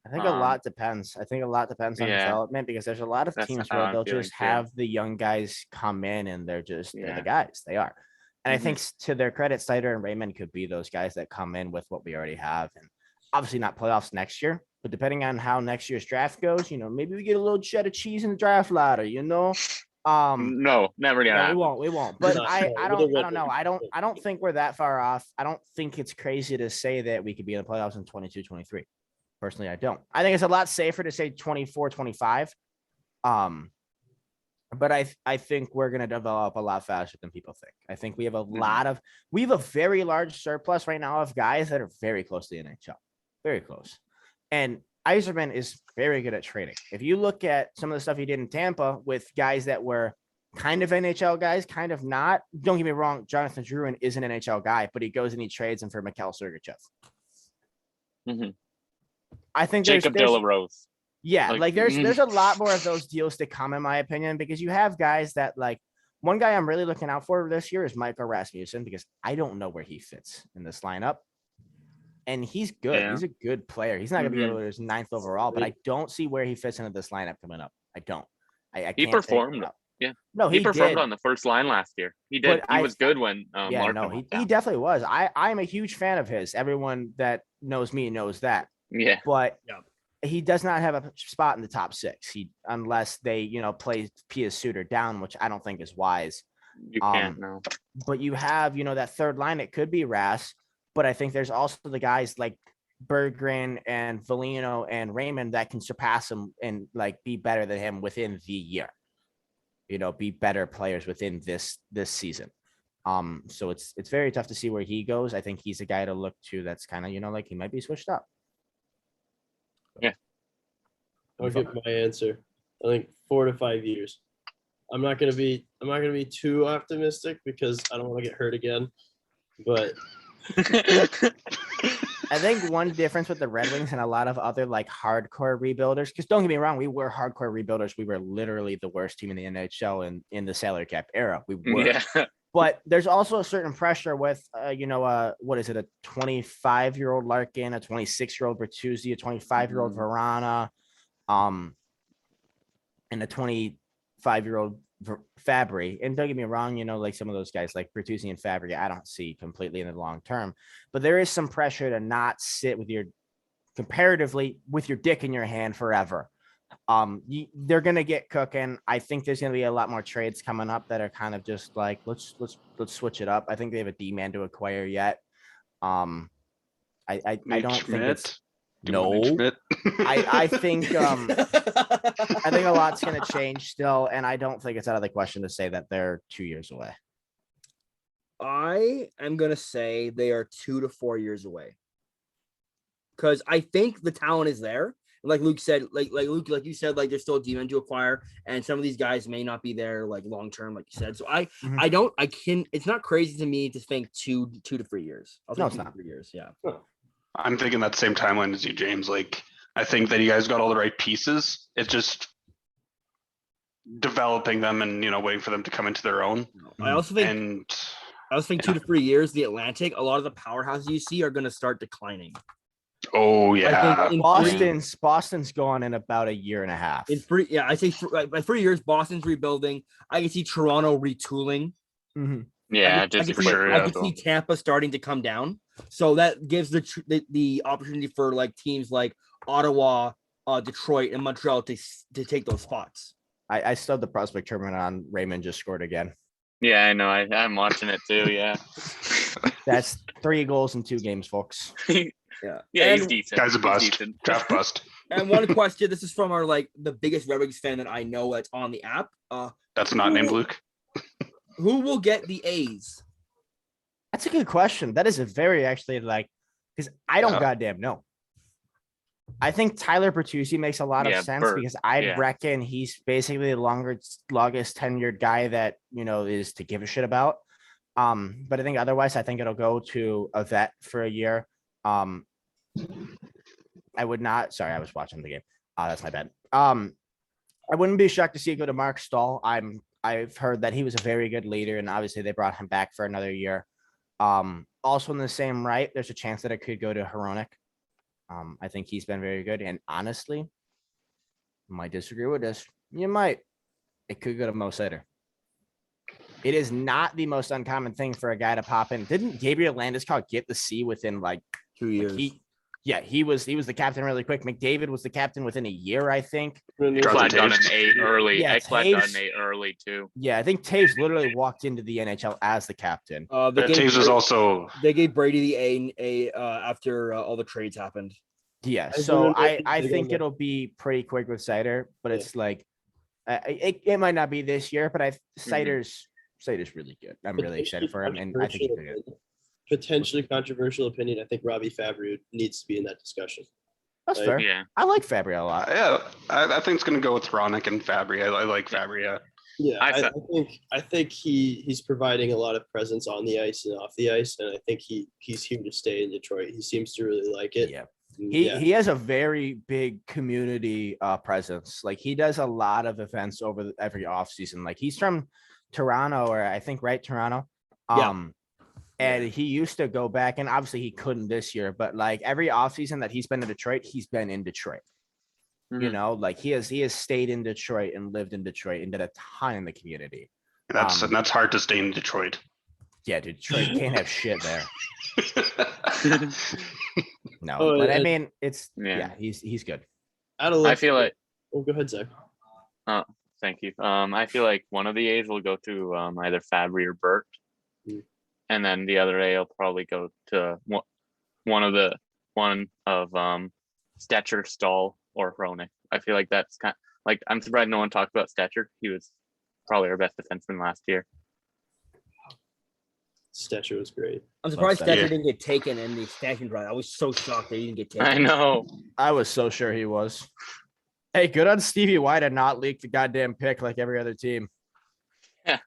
I think a lot depends. I think a lot depends on yeah. development because there's a lot of That's teams how where I'm they'll feeling just too. have the young guys come in and they're the Yeah. guys. They are. And I Mhm. think to their credit, Snyder and Raymond could be those guys that come in with what we already have. And obviously not playoffs next year, but depending on how next year's draft goes, maybe we get a little cheddar cheese in the draft ladder, No, never gonna No, happen. we won't. But Not I sure. don't With the know. Red I don't think we're that far off. I don't think it's crazy to say that we could be in the playoffs in 22, 23. Personally, I don't. I think it's a lot safer to say 24, 25. But I think we're going to develop a lot faster than people think. I think we have we have a very large surplus right now of guys that are very close to the NHL. Very close. And Yzerman is very good at trading. If you look at some of the stuff he did in Tampa with guys that were kind of NHL guys, kind of not. Don't get me wrong, Jonathan Drouin is an NHL guy, but he goes and he trades him for Mikhail Sergachev. Mhm. I think Jacob there's Delarose. yeah, Like, there's a lot more of those deals to come, in my opinion, because you have guys that one guy I'm really looking out for this year is Michael Rasmussen because I don't know where he fits in this lineup. And he's good. Yeah. He's a good player. He's not going to be able to his 9th overall, but I Great. don't see where he fits into this lineup coming up. I don't. I He can't figure it performed. out. Yeah. No, He he performed did. on the first line last year. He did. But He was good when Yeah, Larkin no, went he down. definitely was. I'm a huge fan of his. Everyone that knows me knows that. Yeah. But Yeah. he does not have a spot in the top 6. Unless they, play Pia Suter down, which I don't think is wise. You can't know. But you have, that third line. It could be Rass, but I think there's also the guys like Berggren and Foligno and Raymond that can surpass him and be better than him within the year. Be better players within this season. So it's very tough to see where he goes. I think he's a guy to look to. That's kind of he might be switched up. I'll give my answer. I think 4 to 5 years. I'm not gonna be too optimistic because I don't want to get hurt again. But I think one difference with the Red Wings and a lot of other hardcore rebuilders, because don't get me wrong, we were hardcore rebuilders. We were literally the worst team in the NHL in the salary cap era. We were. Yeah. But there's also a certain pressure with, what is it, a 25-year-old Larkin, a 26-year-old Bertuzzi, a 25-year-old Verana, and a 25-year-old Fabry. And don't get me wrong, some of those guys like Bertuzzi and Fabry, I don't see completely in the long term. But there is some pressure to not sit with your dick in your hand forever. They're gonna get cooking. I think there's gonna be a lot more trades coming up that are kind of just let's switch it up. I think they have a D-man to acquire yet. I don't think it's no. I think I think a lot's gonna change still, and I don't think it's out of the question to say that they're 2 years away. I am gonna say they are 2 to 4 years away. Because I think the talent is there. And like Luke said, like you said, there's still a demon to acquire, and some of these guys may not be there long term, like you said. So it's not crazy to me to think 2 to 3 years. No, it's not 3 years. Yeah. I'm thinking that same timeline as you, James. I think that you guys got all the right pieces. It's just developing them and waiting for them to come into their own. I also think 2 to 3 years, the Atlantic, a lot of the powerhouses you see are going to start declining. Oh I yeah, think Boston's gone in about a year and a half. I say by 3 years, Boston's rebuilding. I can see Toronto retooling. Mm-hmm. Yeah, I Disney could for see, sure. I Yeah. could see Tampa starting to come down. So that gives the opportunity for like teams like Ottawa, Detroit, and Montreal to take those spots. I still have the prospect tournament on. Raymond just scored again. Yeah, I know. I'm watching it too. Yeah. That's 3 goals in 2 games, folks. Yeah, Yeah, he's And- decent. Guy's a He's bust. decent. Draft bust. And one question, this is from our like the biggest Red Wings fan that I know that's on the app. That's not named Luke. Who will get the A's? That's a good question. That is a very actually like because I don't Yeah. goddamn know. I think Tyler Bertuzzi makes a lot of Yeah, sense Bert, because I yeah. reckon he's basically the longest tenured guy that is to give a shit about. But I think otherwise, I think it'll go to a vet for a year. I would not. Sorry, I was watching the game. That's my bad. I wouldn't be shocked to see it go to Mark Stahl. I've heard that he was a very good leader, and obviously they brought him back for another year. Also in the same right, there's a chance that it could go to Hronek. I think he's been very good, and honestly, you might disagree with this. You might. It could go to Mo Seider. It is not the most uncommon thing for a guy to pop in. Didn't Gabriel Landeskog get the C within like 2 years. He was the captain really quick. McDavid was the captain within a year, I think. Ekblad done an 8 early. Yeah, Ekblad done Taves- an 8 early too. Yeah, I think Taves literally walked into the NHL as the captain. Taves was also They gave Brady the A after all the trades happened. Yeah, I so don't know if I he's think big on it'll be pretty quick with Cider, but Yeah. it's like it might not be this year, but Cider's really good. I'm really excited for him, and I think he's pretty good. Potentially controversial opinion. I think Robbie Fabry needs to be in that discussion. That's Like, fair. Yeah. I like Fabry a lot. yeah. I think it's gonna go with Hronek and Fabry. I like Fabry. Yeah. Yeah, I I think he's providing a lot of presence on the ice and off the ice, and I think he's here to stay in Detroit. He seems to really like it. Yeah. And He has a very big community presence. Like he does a lot of events over every off season. Like he's from Toronto, or I think Toronto. Yeah. And he used to go back, and obviously he couldn't this year, but like every off season that he's been in Detroit, he's been in Detroit. You Mhm. know, like he has stayed in Detroit and lived in Detroit and did a ton in the community. That's hard to stay in Detroit. Yeah, dude, Detroit can't have shit there. No, Oh, but I and- mean, it's Yeah. he's good. out of I feel like. Oh, go ahead, Zach. Thank you. I feel like one of the A's will go to either Fabry or Burt, Mm. and then the other A will probably go to one of Stetcher, Stahl, or Hronek. I feel like that's kind like I'm surprised no one talked about Stetcher. He was probably our best defenseman last year. Stetcher was great. I'm surprised Stetcher. Stetcher didn't get taken in the expansion draft. I was so shocked that he didn't get taken. I know. I was so sure he was. Hey, good on Stevie White to not leak the goddamn pick like every other team. Yeah.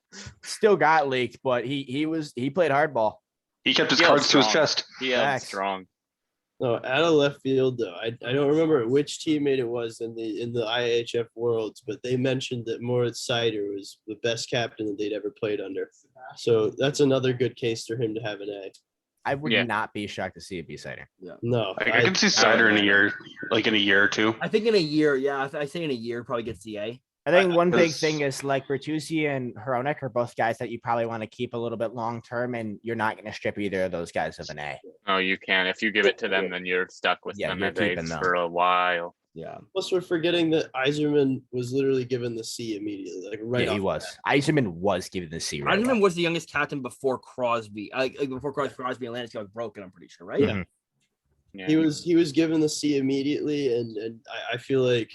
Still got leaked, but he played hardball. He kept his Yeah, cards to his strong. chest. He held Facts. strong. No, out of left field though. I don't remember which teammate it was in the IHF Worlds, but they mentioned that Moritz Seider was the best captain that they'd ever played under. So that's another good case for him to have an A. I would Yeah. not be shocked to see it be Cider. No, I can see Cider in a year, like in a year or two. I think in a year, yeah. I say in a year probably gets the A. I think one big Because- thing is like Bertuzzi and Hronek are both guys that you probably want to keep a little bit long term, and you're not going to strip either of those guys of an A. No, you can. If you give it to them, then you're stuck with Yeah, them you're as keeping A's them. for a while. Yeah. plus we're forgetting that Iserman was literally given the C immediately, like right. Yeah, he off was. Eisenman was given the C. Right Rodman away. was the youngest captain before Crosby. Like before Crosby and Landeskog got broken, I'm pretty sure, right? Mhm. Yeah. He was given the C immediately, and I feel like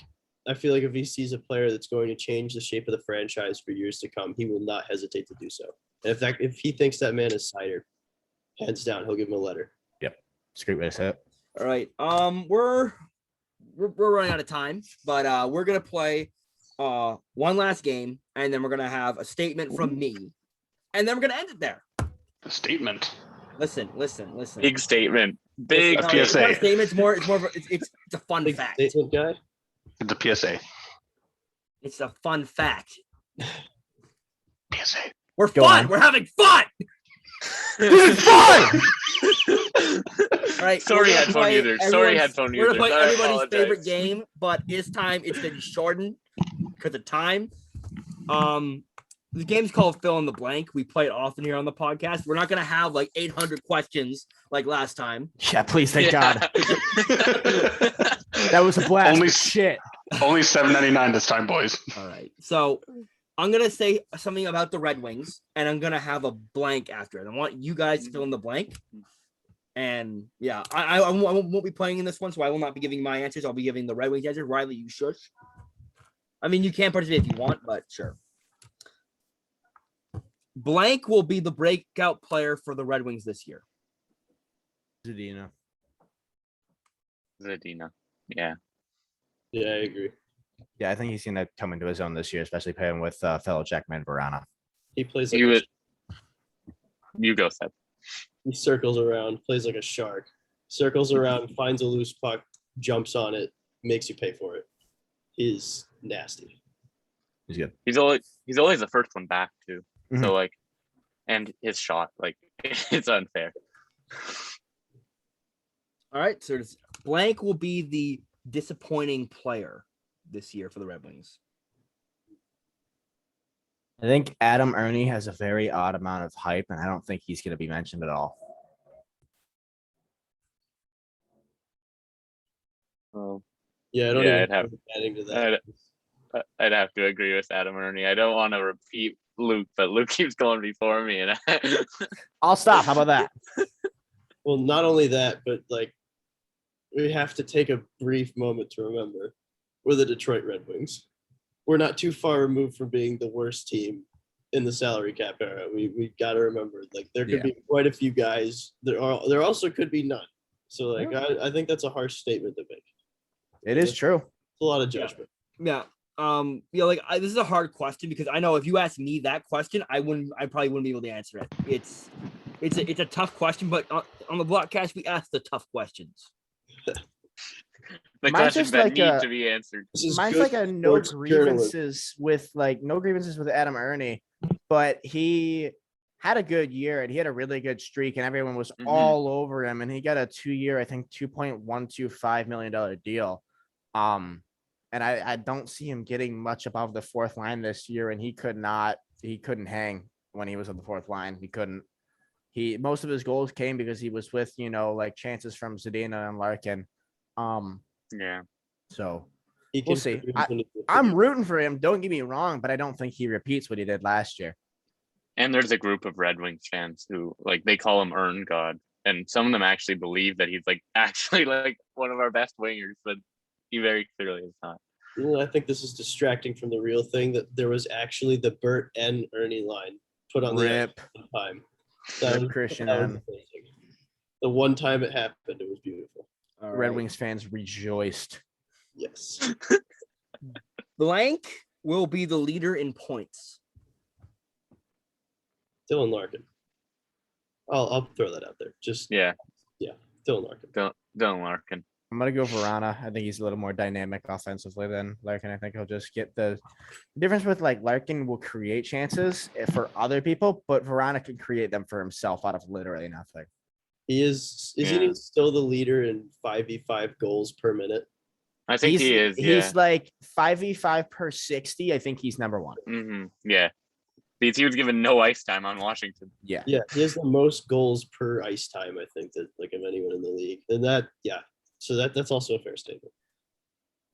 if he sees a player that's going to change the shape of the franchise for years to come, he will not hesitate to do so. And if he thinks that man is Cider, hands down, he'll give him a letter. It's a great way to say it. All right. We're running out of time, but we're gonna play one last game, and then we're gonna have a statement from me, and then we're gonna end it there. The statement. Listen. Big statement. Big A No, PSA. It's not a statement. It's more of a, it's a fun Big fact. statement guy. It's a PSA. It's a fun fact. PSA. We're Go fun. on. We're having fun. This is fun. All right. Sorry, we're gonna headphone play users. Sorry, everyone's- headphone We're gonna users. play I everybody's favorite apologize. game, but this time it's gonna be shortened because of time. the game's called Fill in the Blank. We play it often here on the podcast. We're not gonna have like 800 questions like last time. Yeah, please, thank God. That That was a blast. Only but shit. Only $7.99 this time, boys. All right. So I'm gonna say something about the Red Wings, and I'm gonna have a blank after it. I want you guys to fill in the blank. And yeah, I won't be playing in this one, so I will not be giving my answers. I'll be giving the Red Wings answers. Riley, you shush. I mean, you can participate if you want, but sure. Blank will be the breakout player for the Red Wings this year. Zadina. Zadina. Yeah. Yeah, I agree. Yeah, I think he's gonna come into his own this year, especially playing with fellow Jackman Verana. He plays He like would. You go, Seth. he circles around, plays like a shark, circles around, finds a loose puck, jumps on it, makes you pay for it. He's nasty. He's good. He's always the first one back too. Mhm. So like, and his shot, like, it's unfair. All right, so blank will be the disappointing player this year for the Red Wings. I think Adam Ernie has a very odd amount of hype, and I don't think he's gonna be mentioned at all. Oh, Yeah, I don't Yeah, even I'd have- think adding to that. I'd have to agree with Adam Ernie. I don't want to repeat Luke, but Luke keeps going before me, and I'll stop. How about that? Well, not only that, but like we have to take a brief moment to remember we're the Detroit Red Wings. We're not too far removed from being the worst team in the salary cap era. We got to remember, like, there could Yeah. be quite a few guys. There also could be none. So like I think that's a harsh statement to make. It is true. It's a lot of judgment. Yeah. Yeah, like this is a hard question because I know if you asked me that question, I probably wouldn't be able to answer it. It's a tough question, but on the Blockcast, we ask the tough questions. the Mine's questions just that like need a- to be answered. This is Mine's good like a no sports journalism. grievances with Adam Ernie, but he had a good year and he had a really good streak and everyone was Mhm. all over him and he got a 2-year, I think $2.125 million deal. And I don't see him getting much above the fourth line this year, and he couldn't hang when he was on the fourth line. He couldn't. Most of his goals came because he was with, like chances from Zadina and Larkin. Yeah. So He we'll can see. produce when he's I'm rooting for him. Don't get me wrong, but I don't think he repeats what he did last year. And there's a group of Red Wings fans who, like, they call him Earn God, and some of them actually believe that he's like actually like one of our best wingers, but he very clearly is not. I think this is distracting from the real thing that there was actually the Bert and Ernie line put on the Rip. time. Rip Christian that was and amazing. The one time it happened, it was beautiful. All Red right. Wings fans rejoiced. Yes. Blank will be the leader in points. Dylan Larkin. I'll throw that out there. Just Yeah. Dylan Larkin. Dylan Larkin. I'm gonna go Verana. I think he's a little more dynamic offensively than Larkin. I think he'll just get the difference with like Larkin will create chances for other people, but Verana can create them for himself out of literally nothing. Isn't Yeah. he still the leader in 5v5 goals per minute? I think he is. Yeah. He's like 5v5 per 60. I think he's number one. Yeah. Because he was given no ice time on Washington. Yeah. Yeah, he has the most goals per ice time, I think, that like of anyone in the league. And so that's also a fair statement.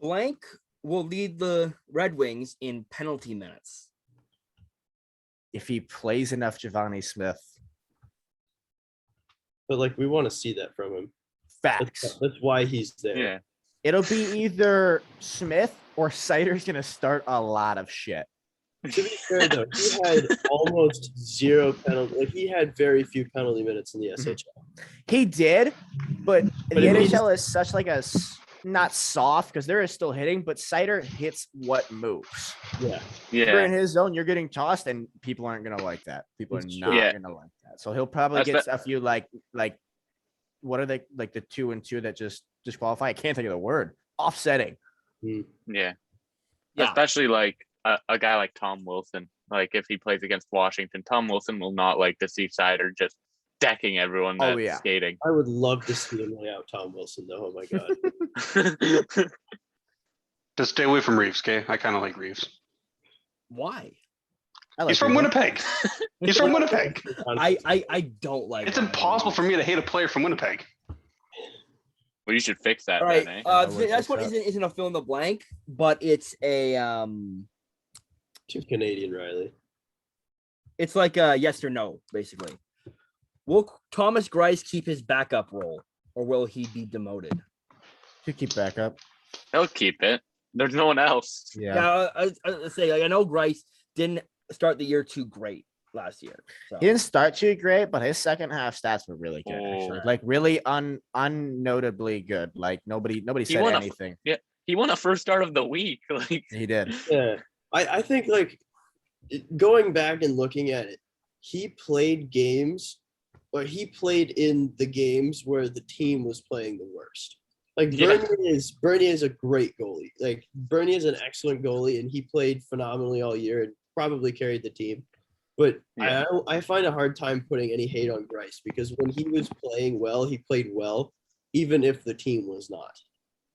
Blank will lead the Red Wings in penalty minutes. If he plays enough Giovanni Smith, But like we want to see that from him. facts. That's why he's there. Yeah. It'll be either Smith or Sider's gonna start a lot of shit. To be fair though, he had almost zero penalty. Like he had very few penalty minutes in the SHL. He did, but the But it means- NHL is such like not soft because there is still hitting, but Sider hits what moves. Yeah. You're in Yeah. his zone, you're getting tossed, and people aren't gonna like that. People are It's not true. Yeah. gonna like that. So he'll probably That's get a few like what are they like the 2-2 that just disqualify? I can't think of the word. Offsetting. Yeah. Yeah. Especially like a guy like Tom Wilson. Like if he plays against Washington, Tom Wilson will not like to see Sider just decking everyone Oh, that's yeah. skating. I would love to see him lay out Tom Wilson though. Oh my god. Just stay away from Reeves, okay? I kind of like Reeves. Why? I like He's from Green Bay. Winnipeg. He's from Winnipeg. I don't like. It's Ryan impossible Reynolds. for me to hate a player from Winnipeg. Well, you should fix that All right, then, eh? I would that's fix what that. isn't a fill in the blank, but it's a Too Canadian, Riley. it's like a yes or no, basically. Will Thomas Grice keep his backup role, or will he be demoted? To keep back up. He'll keep it. There's no one else. Yeah. I say like, I know Grice didn't start the year too great last year. So. He didn't start too great, but his second half stats were really good. Actually. Oh. Like really unnotably good. Like nobody He said won anything. He won a first start of the week. Like, He did. Yeah, I think like going back and looking at it, he played games, or he played in the games where the team was playing the worst. Like Yeah. Bernier is a great goalie. Like Bernier is an excellent goalie, and he played phenomenally all year and probably carried the team. But Yeah. I find a hard time putting any hate on Grice because when he was playing well, he played well, even if the team was not.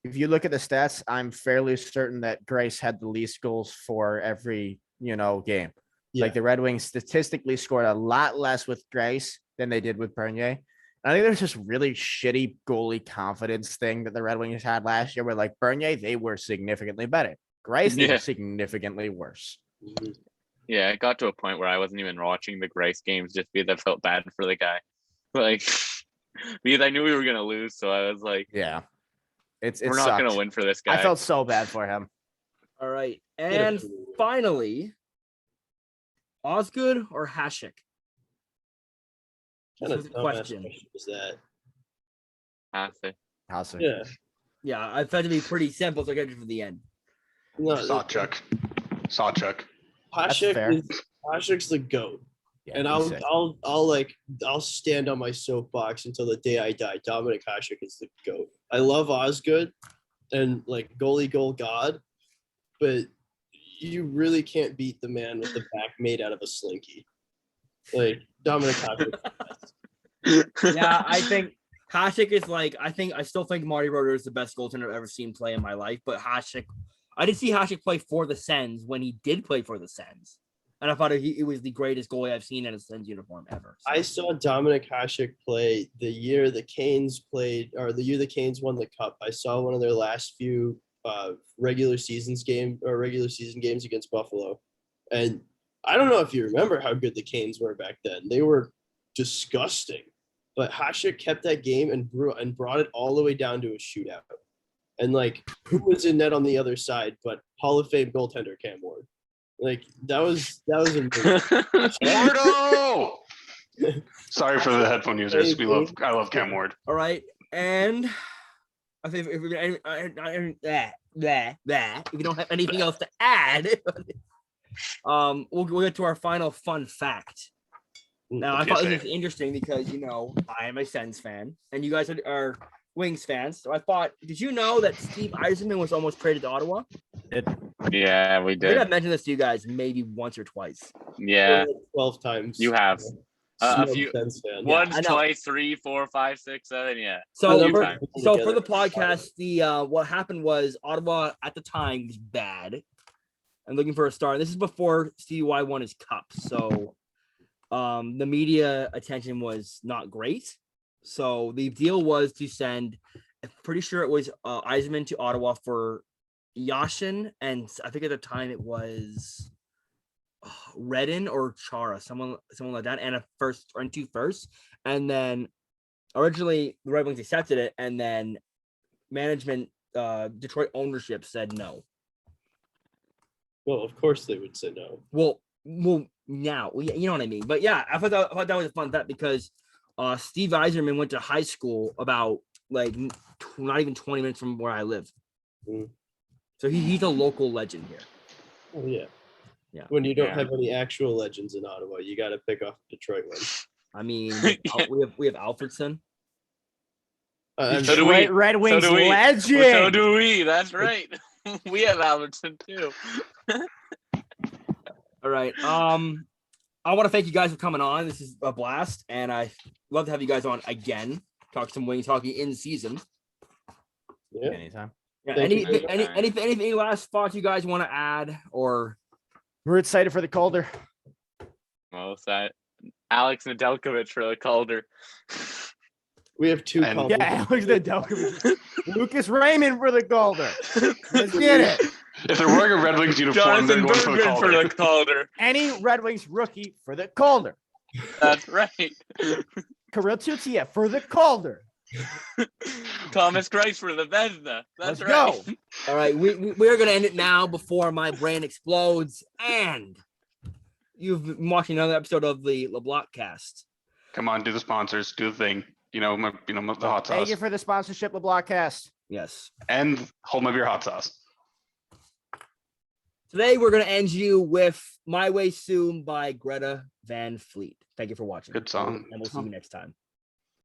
If you look at the stats, I'm fairly certain that Grice had the least goals for every game. Yeah. Like the Red Wings statistically scored a lot less with Grice than they did with Bernier. I think there's this really shitty goalie confidence thing that the Red Wings had last year where like Bernier, they were significantly better. Grice, they Yeah. were significantly worse. Mhm. yeah, it got to a point where I wasn't even watching the Grice games just because I felt bad for the guy. Like, because I knew we were gonna lose, so I was like, Yeah. It we're not gonna sucked. win for this guy. I felt so bad for him. All right, Get a and clue. finally, Osgood or Hasek? Kind This of was a dumbass question. was that? Honestly. Hasek. Yeah. Yeah, I felt to be pretty simple, so I got it for the end. No, Sawchuk. Sawchuk. That's fair. Hasek's the GOAT. Yeah, And he's sick. I'll stand on my soapbox until the day I die. Dominic Hasek is the GOAT. I love Osgood and like goalie goal god, but you really can't beat the man with the back made out of a slinky. Like Dominic Hasek. Yeah, I think Hasek is like, I still think Marty Roeder is the best goaltender I've ever seen play in my life, but Hasek, I did see Hasek play for the Sens when he did play for the Sens. And I thought it was the greatest goalie I've seen in a Sens uniform ever. So. I saw Dominic Hasek play the year the Canes played, or the year the Canes won the cup. I saw one of their last few regular season games against Buffalo. And I don't know if you remember how good the Canes were back then. They were disgusting. But Hasek kept that game and brought it all the way down to a shootout. And like, who was in net on the other side but Hall of Fame goaltender Cam Ward? Like that was amazing. Wardo! Sorry for the headphone users. I love Cam Ward. All right, and I think if we're gonna if you don't have anything else to add, we'll get to our final fun fact. Now, I thought this was interesting because I am a Sens fan, and you guys are Wings fans. So I thought, did you know that Steve Yzerman was almost traded to Ottawa? Yeah, we I think did. I've mentioned this to you guys maybe once or twice. Yeah, 12 times. You have. A Smug few. Sens fan. Once, I know. twice, 3, 4, 5, 6, 7. Yeah. So few for, times. so for the podcast, what happened was Ottawa at the time was bad and looking for a star. This is before Stevie Y won his cup, so the media attention was not great. So the deal was to send, I'm pretty sure it was Yzerman to Ottawa for Yashin, and I think at the time it was Redden or Chara, someone like that, and two firsts. And then originally the Red Wings accepted it, and then management, Detroit ownership said no. Well, of course they would say no. Well, now you know what I mean. But yeah, I thought that was a fun fact because Steve Yzerman went to high school about like not even 20 minutes from where I live. Mm. So he's a local legend here. Oh, yeah. Yeah. When you don't Yeah. have any actual legends in Ottawa, you got to pick off Detroit ones. I mean, we have Alfredson. I'm So do sure- we. Red Wings so do we. legend. So do we. That's right. We have Albertson too. All right. I want to thank you guys for coming on. This is a blast, and I love to have you guys on again. Talk some Wings hockey in season. Yeah. Anytime. Yeah. Thank you. Any last thoughts you guys want to add, or We're excited for the Calder. Well, that Alex Nedeljkovic for the Calder. We have two And- Calder. Yeah, Alex Nedeljkovic. Lucas Raymond for the Calder. Let's get it. If they're wearing a Red Wings uniform, they're Jonathan going for the Bergman for Calder. the Calder. Any Red Wings rookie for the Calder. That's right. Kirill Tutia for the Calder. Thomas Grice for the Vezina. Let's That's right. go. All right, we are gonna end it now before my brain explodes. And you've been watching another episode of the Leblockcast. Come on, do the sponsors, do the thing. The hot Thank sauce. you for the sponsorship, Leblockcast. Yes. And hold my beer hot sauce. Today we're gonna end you with "My Way Soon" by Greta Van Fleet. Thank you for watching. Good song. And we'll see you next time.